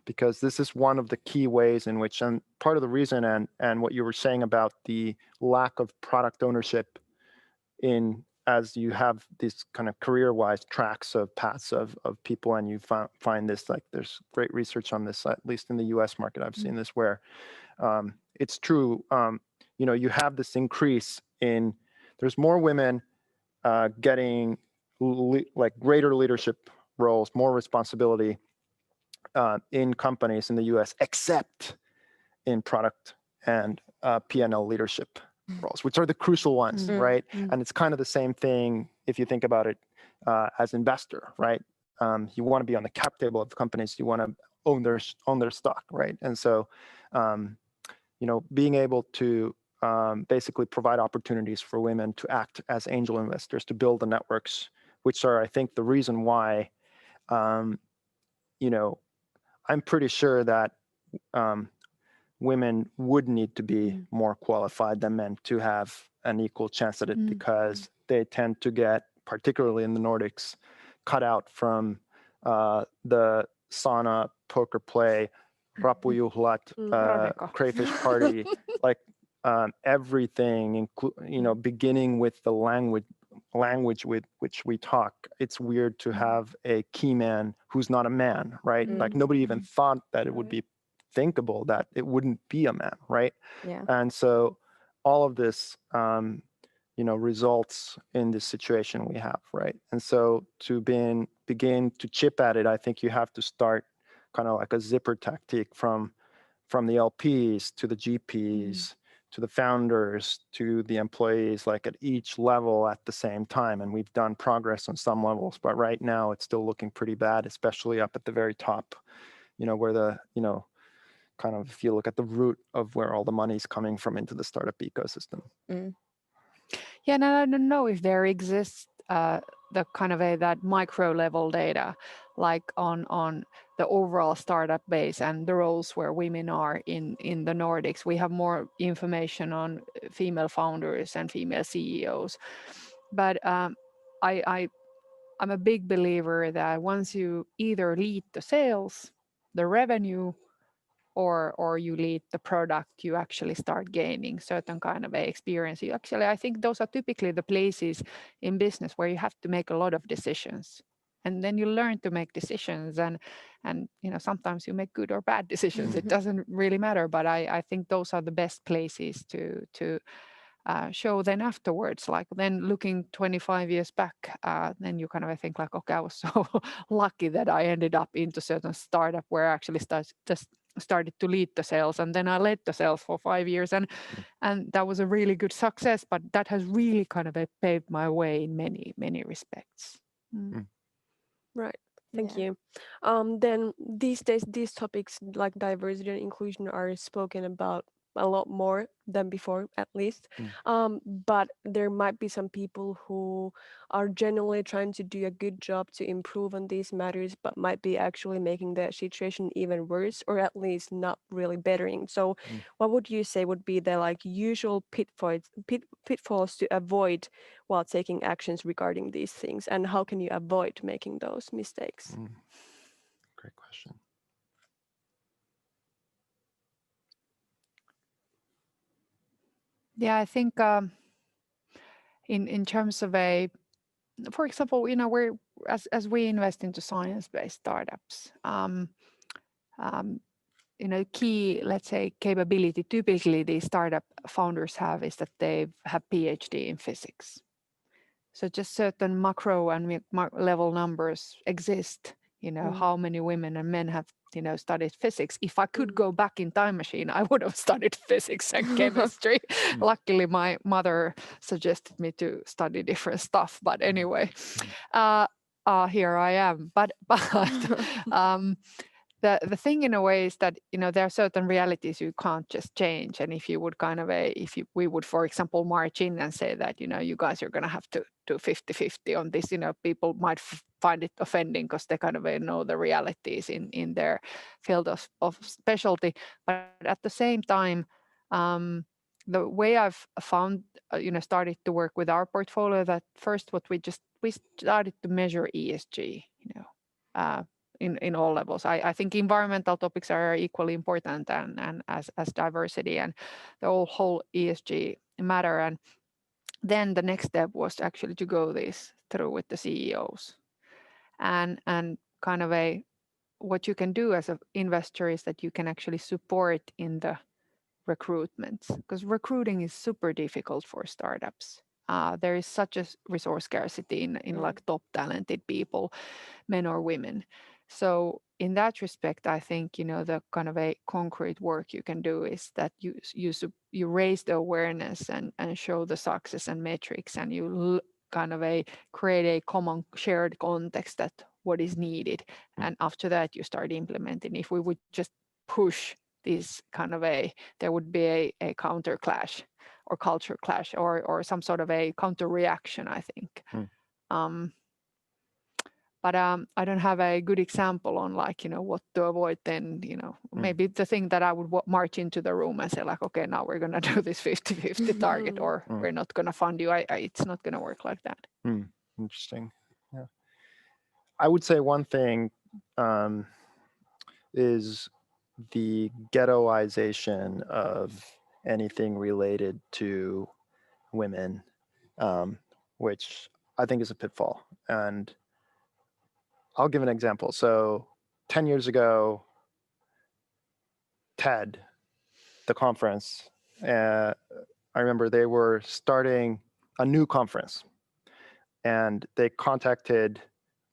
Because this is one of the key ways in which, and part of the reason, and what you were saying about the lack of product ownership as you have these kind of career-wise tracks of paths of people, and you find this, like there's great research on this, at least in the US market, I've seen this, where it's true, you have this increase in, there's more women getting like greater leadership roles, more responsibility in companies in the US, except in product and P&L leadership roles, which are the crucial ones, right? And it's kind of the same thing if you think about it as investor, right? You want to be on the cap table of companies, you want to own their stock, right? And so, being able to basically provide opportunities for women to act as angel investors, to build the networks, which are, I think, the reason why, I'm pretty sure that women would need to be more qualified than men to have an equal chance at it, because they tend to get, particularly in the Nordics, cut out from the sauna, poker play, rapujuhlat, crayfish party, like everything, beginning with the language with which we talk. It's weird to have a key man who's not a man, right? Like nobody even thought that it would be thinkable that it wouldn't be a man, right? Yeah. And so all of this results in this situation we have, right? And so to begin to chip at it, I think you have to start kind of like a zipper tactic from the LPs to the GPs to the founders to the employees, like at each level at the same time. And we've done progress on some levels, but right now it's still looking pretty bad, especially up at the very top, where the kind of, if you look at the root of where all the money's coming from into the startup ecosystem. Yeah, and I don't know if there exists the kind of that micro level data, like on the overall startup base and the roles where women are in the Nordics. We have more information on female founders and female CEOs, but I'm a big believer that once you either lead the sales, the revenue, or you lead the product, you actually start gaining certain kind of experience. I think those are typically the places in business where you have to make a lot of decisions. And then you learn to make decisions, and sometimes you make good or bad decisions. It doesn't really matter, but I think those are the best places to show then afterwards. Like then looking 25 years back, then you kind of think like, okay, I was so lucky that I ended up into certain startup where I actually started to lead the sales, and then I led the sales for 5 years, and that was a really good success. But that has really kind of paved my way in many respects. Right. Thank you. Then these days, these topics like diversity and inclusion are spoken about a lot more than before, at least. But there might be some people who are genuinely trying to do a good job to improve on these matters, but might be actually making the situation even worse, or at least not really bettering. So what would you say would be the usual pitfalls to avoid while taking actions regarding these things, and how can you avoid making those mistakes? Great question. Yeah, I think in terms of for example, we're as we invest into science-based startups, key, let's say, capability typically these startup founders have is that they have PhD in physics. So just certain macro and level numbers exist. How many women and men have studied physics. If I could go back in time machine, I would have studied physics and chemistry. Luckily, my mother suggested me to study different stuff. But anyway, here I am. But the thing in a way is that there are certain realities you can't just change. And if you would we would, for example, march in and say that you guys are going to have to do 50-50 on this, people might find it offending because they kind of know the realities in their field of specialty. But at the same time, the way I've found started to work with our portfolio, that first we started to measure ESG, in all levels. I think environmental topics are equally important and as diversity and the whole ESG matter. And then the next step was actually to go this through with the CEOs. And kind of what you can do as an investor is that you can actually support in the recruitment, because recruiting is super difficult for startups. There is such a resource scarcity in like top talented people, men or women. So in that respect, I think the kind of a concrete work you can do is that you raise the awareness and show the success and metrics, and you kind of create a common shared context that what is needed, and after that you start implementing. If we would just push this kind of there would be a counter clash or culture clash or some sort of a counter reaction, I think. But I don't have a good example on like, what to avoid then, maybe the thing that I would march into the room and say like, okay, now we're going to do this 50-50 target or we're not going to fund you. It's not going to work like that. Interesting. Yeah. I would say one thing is the ghettoization of anything related to women, which I think is a pitfall. And I'll give an example. So 10 years ago, TED, the conference, I remember they were starting a new conference. And they contacted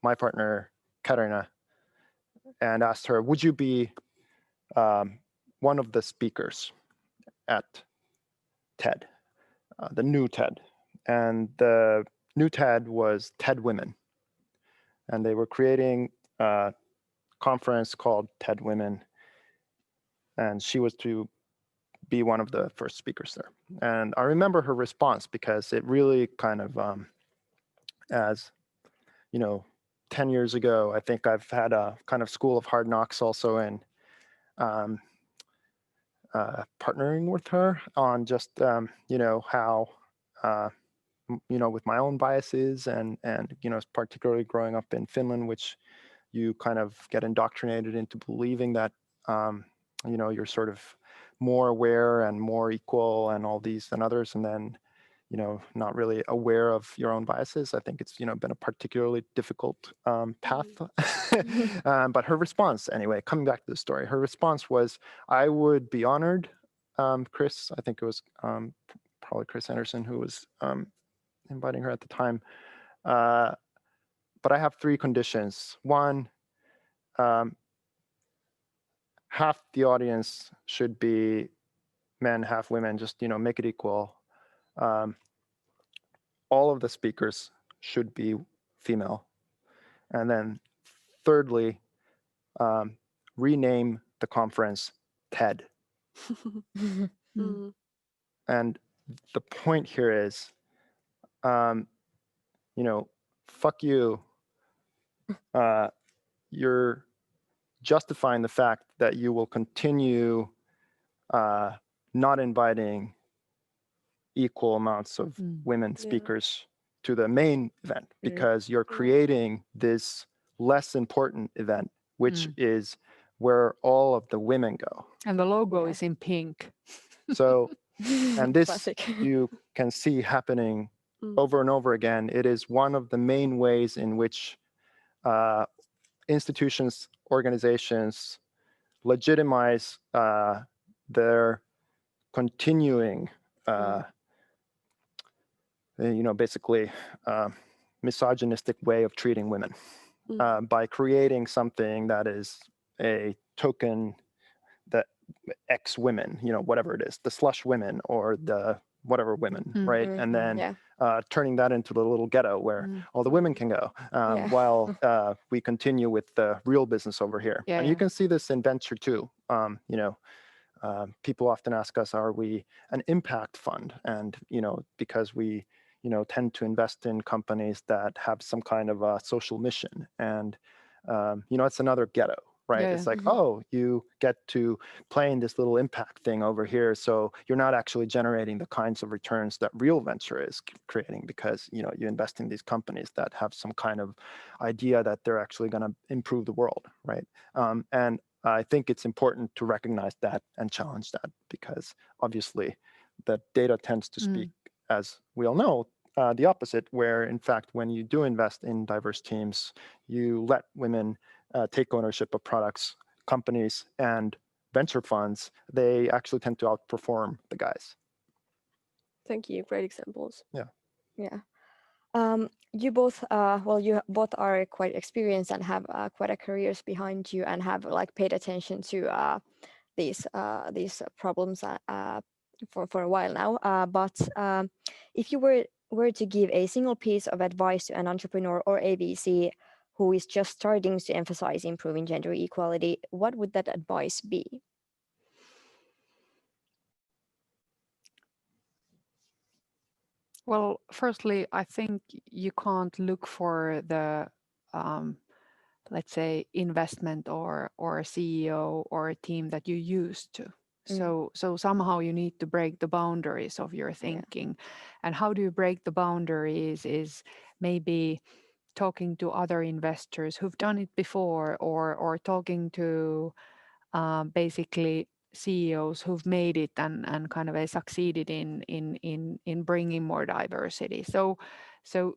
my partner, Katarina, and asked her, would you be one of the speakers at TED, the new TED? And the new TED was TED Women. And they were creating a conference called TED Women. And she was to be one of the first speakers there. And I remember her response because it really kind of, as 10 years ago, I think I've had a kind of school of hard knocks also in partnering with her on just, how, with my own biases and particularly growing up in Finland, which you kind of get indoctrinated into believing that, you're sort of more aware and more equal and all these than others. And then, not really aware of your own biases. I think it's, been a particularly difficult path. But her response, anyway, coming back to the story, her response was, I would be honored, Chris, I think it was probably Chris Anderson who was inviting her at the time. But I have 3 conditions. One, half the audience should be men, half women, just, make it equal. All of the speakers should be female. And then thirdly, rename the conference TED. And the point here is, fuck you. You're justifying the fact that you will continue not inviting equal amounts of women speakers to the main event because you're creating this less important event, which is where all of the women go. And the logo is in pink. So, and this Classic. you can see happening over and over again. It is one of the main ways in which institutions, organizations legitimize their continuing basically misogynistic way of treating women by creating something that is a token that X women, whatever it is, the slush women or the whatever women, right? And then turning that into the little ghetto where all the women can go while we continue with the real business over here. And you can see this in venture too. People often ask us, are we an impact fund? And, because we, tend to invest in companies that have some kind of a social mission. And, it's another ghetto, right? It's like, oh, you get to play in this little impact thing over here. So you're not actually generating the kinds of returns that real venture is creating because, you invest in these companies that have some kind of idea that they're actually going to improve the world, right? And I think it's important to recognize that and challenge that because obviously the data tends to speak, as we all know, the opposite, where in fact, when you do invest in diverse teams, you let women take ownership of products, companies, and venture funds, they actually tend to outperform the guys. Thank you. Great examples. Yeah. You both, you both are quite experienced and have quite a careers behind you and have paid attention to these problems for a while now. But if you were to give a single piece of advice to an entrepreneur or a VC who is just starting to emphasize improving gender equality, what would that advice be? Well, firstly, I think you can't look for the let's say, investment or a CEO or a team that you used to. So somehow you need to break the boundaries of your thinking. And how do you break the boundaries is maybe talking to other investors who've done it before, or talking to basically CEOs who've made it and kind of succeeded in bringing more diversity. So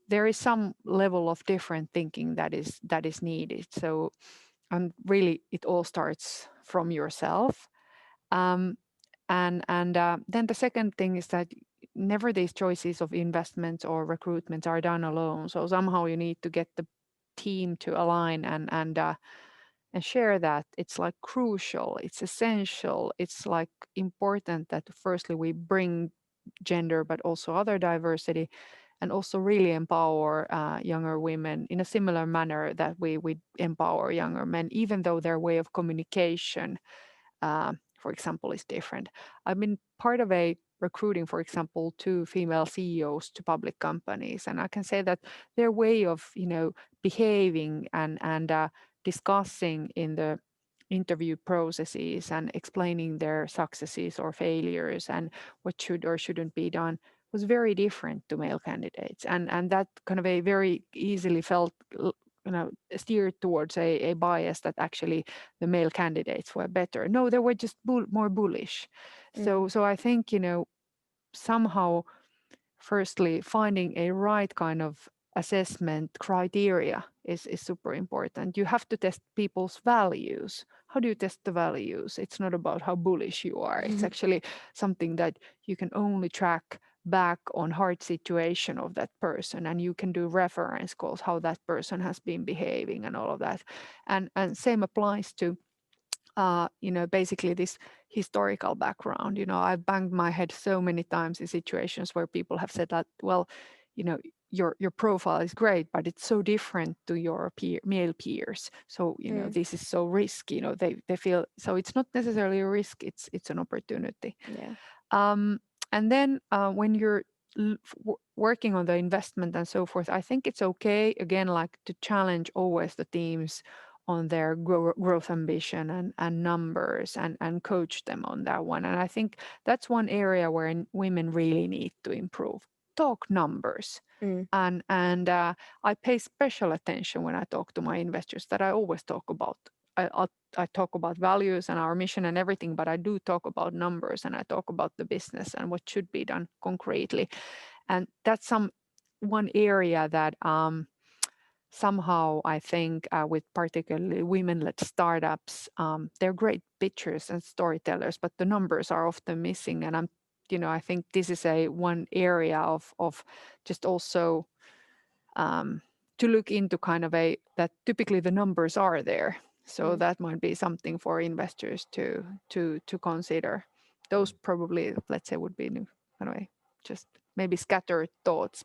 there is some level of different thinking that is needed. So and really it all starts from yourself. And then the second thing is that never these choices of investments or recruitments are done alone. So somehow you need to get the team to align and share that. It's like crucial, it's essential, it's like important that firstly we bring gender but also other diversity, and also really empower younger women in a similar manner that we empower younger men, even though their way of communication, for example, is different. I've been part of a recruiting, for example, 2 female CEOs to public companies, and I can say that their way of behaving and discussing in the interview processes and explaining their successes or failures and what should or shouldn't be done was very different to male candidates, and that kind of a very easily felt steered towards a bias that actually the male candidates were better. No, they were just more bullish. So I think somehow firstly finding a right kind of assessment criteria is super important. You have to test people's values. How do you test the values? It's not about how bullish you are. It's actually something that you can only track back on hard situation of that person, and you can do reference calls how that person has been behaving and all of that. And same applies to basically this historical background. I've banged my head so many times in situations where people have said that, well, your profile is great, but it's so different to your male peers. So this is so risky. They feel so it's not necessarily a risk. It's an opportunity. Yeah. And then when you're working on the investment and so forth, I think it's okay again, like to challenge always the teams on their growth ambition and numbers and coach them on that one. And I think that's one area where women really need to improve. Talk numbers. And I pay special attention when I talk to my investors that I always talk about. I talk about values and our mission and everything, but I do talk about numbers and I talk about the business and what should be done concretely. And that's one area that somehow I think with particularly women-led startups, they're great pitchers and storytellers, but the numbers are often missing. And I think this is one area of just also to look into kind of that typically the numbers are there. So that might be something for investors to consider. Those probably, let's say, would be anyway, just maybe scattered thoughts,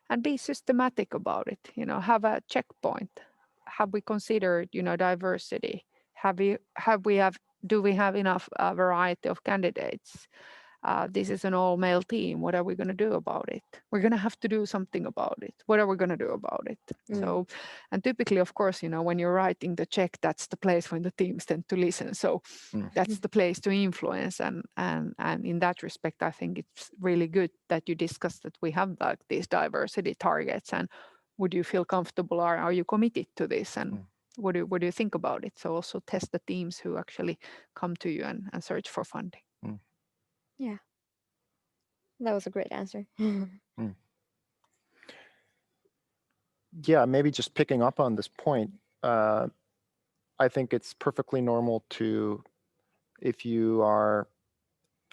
and be systematic about it. Have a checkpoint. Have we considered, diversity? Do we have enough variety of candidates? This is an all-male team. What are we going to do about it? We're going to have to do something about it. What are we going to do about it? So, and typically, of course, when you're writing the check, that's the place when the teams tend to listen. So that's the place to influence. And in that respect, I think it's really good that you discuss that we have these diversity targets. And would you feel comfortable, or are you committed to this? And what do you think about it? So also test the teams who actually come to you and search for funding. Yeah, that was a great answer. Yeah, maybe just picking up on this point, I think it's perfectly normal to, if you are,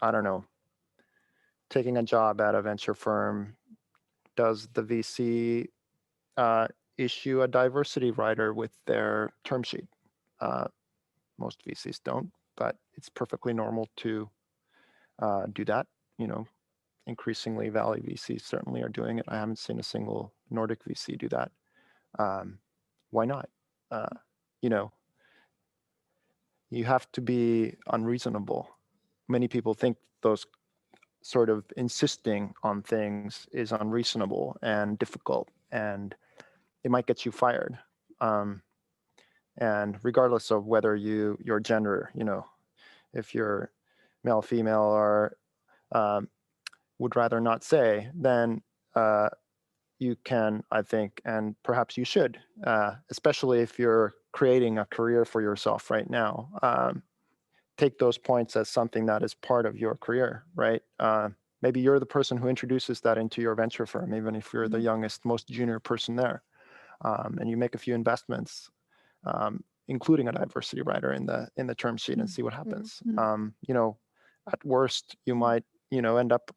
I don't know, taking a job at a venture firm, does the VC issue a diversity rider with their term sheet? Most VCs don't, but it's perfectly normal to do that. Increasingly Valley VCs certainly are doing it. I haven't seen a single Nordic VC do that. Why not? You have to be unreasonable. Many people think those sort of insisting on things is unreasonable and difficult. And it might get you fired. And regardless of whether your gender, if you're male, female, or would rather not say, then you can, I think, and perhaps you should, especially if you're creating a career for yourself right now, take those points as something that is part of your career, right? Maybe you're the person who introduces that into your venture firm, even if you're the youngest, most junior person there, and you make a few investments, including a diversity rider in the term sheet, and see what happens. At worst, you might, end up,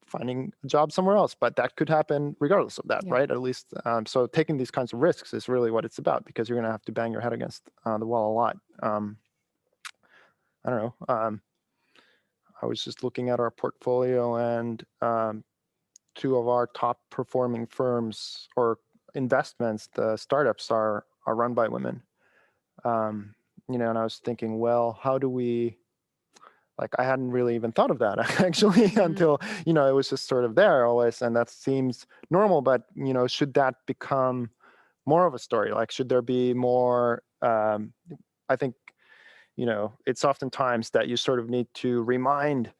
finding a job somewhere else, but that could happen regardless of that, right? At least, so taking these kinds of risks is really what it's about, because you're going to have to bang your head against the wall a lot. I don't know. I was just looking at our portfolio, and 2 of our top performing firms or investments, the startups, are run by women. And I was thinking, well, how do we, like, I hadn't really even thought of that actually until, it was just sort of there always. And that seems normal, but, should that become more of a story? Like, should there be more, I think, it's oftentimes that you sort of need to remind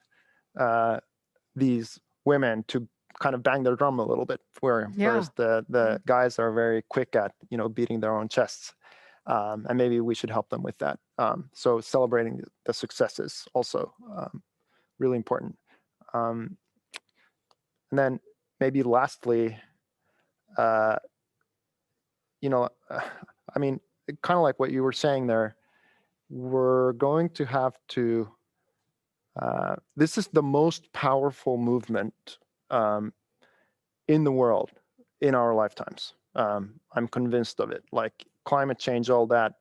these women to kind of bang their drum a little bit, whereas the guys are very quick at, beating their own chests. And maybe we should help them with that. So celebrating the successes also really important. And then maybe lastly, I mean, kind of like what you were saying there, we're going to have to, this is the most powerful movement in the world in our lifetimes. I'm convinced of it. Like, climate change, all that,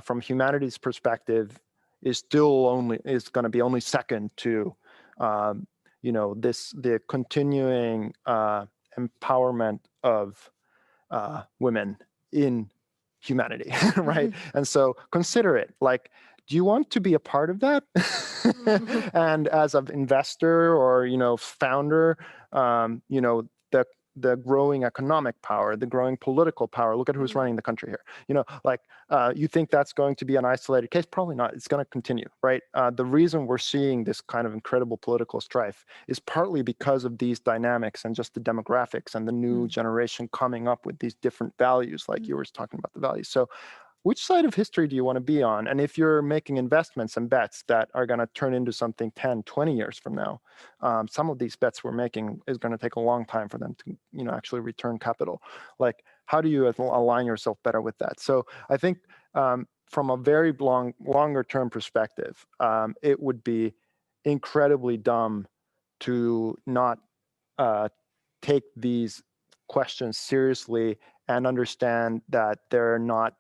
from humanity's perspective, is going to be only second to, the continuing empowerment of women in humanity, right? And so consider it. Like, do you want to be a part of that? And as an investor or, founder, the growing economic power, the growing political power. Look at who's running the country here. You think that's going to be an isolated case? Probably not. It's going to continue, right? The reason we're seeing this kind of incredible political strife is partly because of these dynamics and just the demographics and the new generation coming up with these different values, like you were talking about the values. So which side of history do you want to be on? And if you're making investments and bets that are going to turn into something 10, 20 years from now, some of these bets we're making is going to take a long time for them to, actually return capital. Like, how do you align yourself better with that? So I think from a very longer term perspective, it would be incredibly dumb to not take these questions seriously and understand that they're not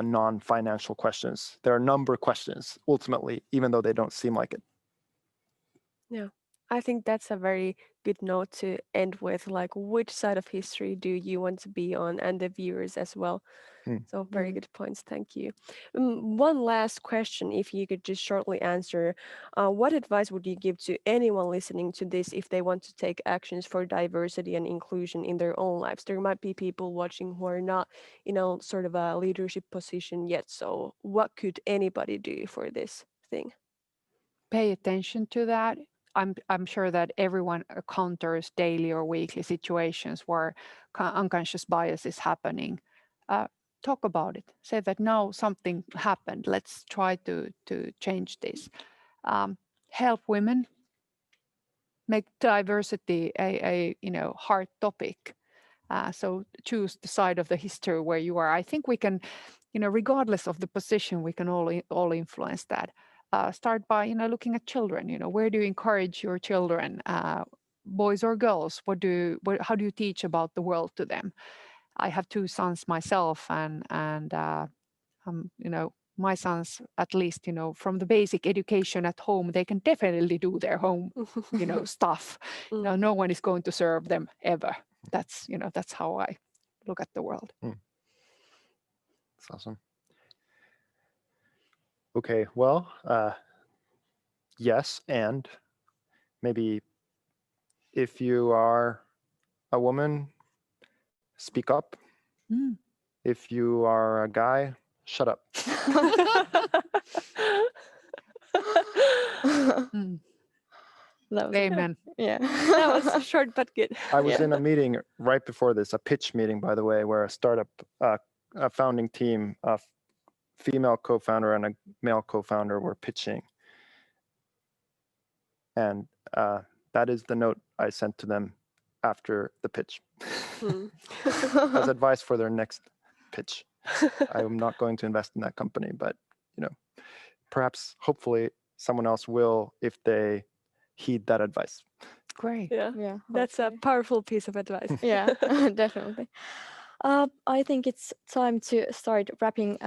non-financial questions. They're number questions, ultimately, even though they don't seem like it. Yeah, I think that's a very good note to end with. Like, which side of history do you want to be on, and the viewers as well. So very good points. Thank you. One last question, if you could just shortly answer. What advice would you give to anyone listening to this if they want to take actions for diversity and inclusion in their own lives? There might be people watching who are not, sort of a leadership position yet. So what could anybody do for this thing? Pay attention to that. I'm sure that everyone encounters daily or weekly situations where unconscious bias is happening. Talk about it. Say that now something happened. Let's try to change this. Help women. Make diversity a hard topic. So choose the side of the history where you are. I think we can, regardless of the position, we can all influence that. Start by looking at children. Where do you encourage your children, boys or girls? How do you teach about the world to them? I have 2 sons myself, and my sons, at least from the basic education at home, they can definitely do their home stuff. No one is going to serve them ever. That's how I look at the world. That's awesome. Okay, well, yes, and maybe if you are a woman speak up. Mm. If you are a guy, shut up. Mm. That was, Amen. yeah. That was short but good. I was Yeah. in a meeting right before this, a pitch meeting, by the way, where a startup, a founding team, a female co-founder and a male co-founder were pitching. And that is the note I sent to them after the pitch as advice for their next pitch. I am not going to invest in that company, but perhaps, hopefully, someone else will if they heed that advice. Great. Yeah, Yeah, that's a hopefully. powerful piece of advice. Yeah, definitely. I think it's time to start wrapping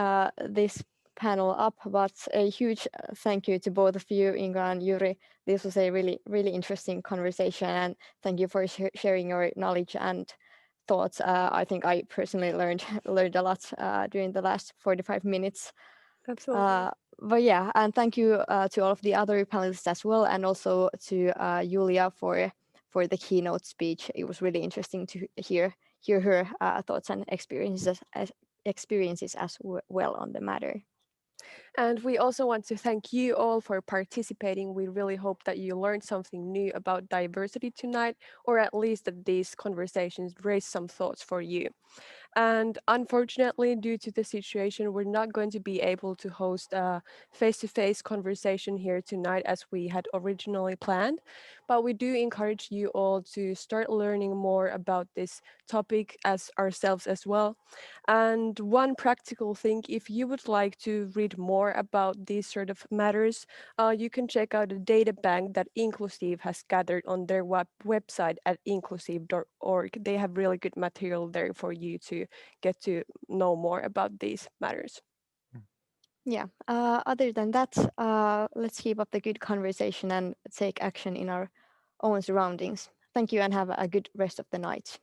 this panel up, but a huge thank you to both of you, Inga and Yuri. This was a really, really interesting conversation, and thank you for sharing your knowledge and thoughts. I think I personally learned a lot during the last 45 minutes. Absolutely. But yeah, and thank you to all of the other panelists as well, and also to Julia for the keynote speech. It was really interesting to hear her thoughts and experiences as well on the matter. And we also want to thank you all for participating. We really hope that you learned something new about diversity tonight, or at least that these conversations raised some thoughts for you. And unfortunately, due to the situation, we're not going to be able to host a face-to-face conversation here tonight as we had originally planned. But we do encourage you all to start learning more about this topic as ourselves as well. And one practical thing, if you would like to read more about these sort of matters, you can check out a data bank that Inclusive has gathered on their website at inclusive.org. They have really good material there for you to get to know more about these matters. Yeah, other than that, let's keep up the good conversation and take action in our own surroundings. Thank you and have a good rest of the night.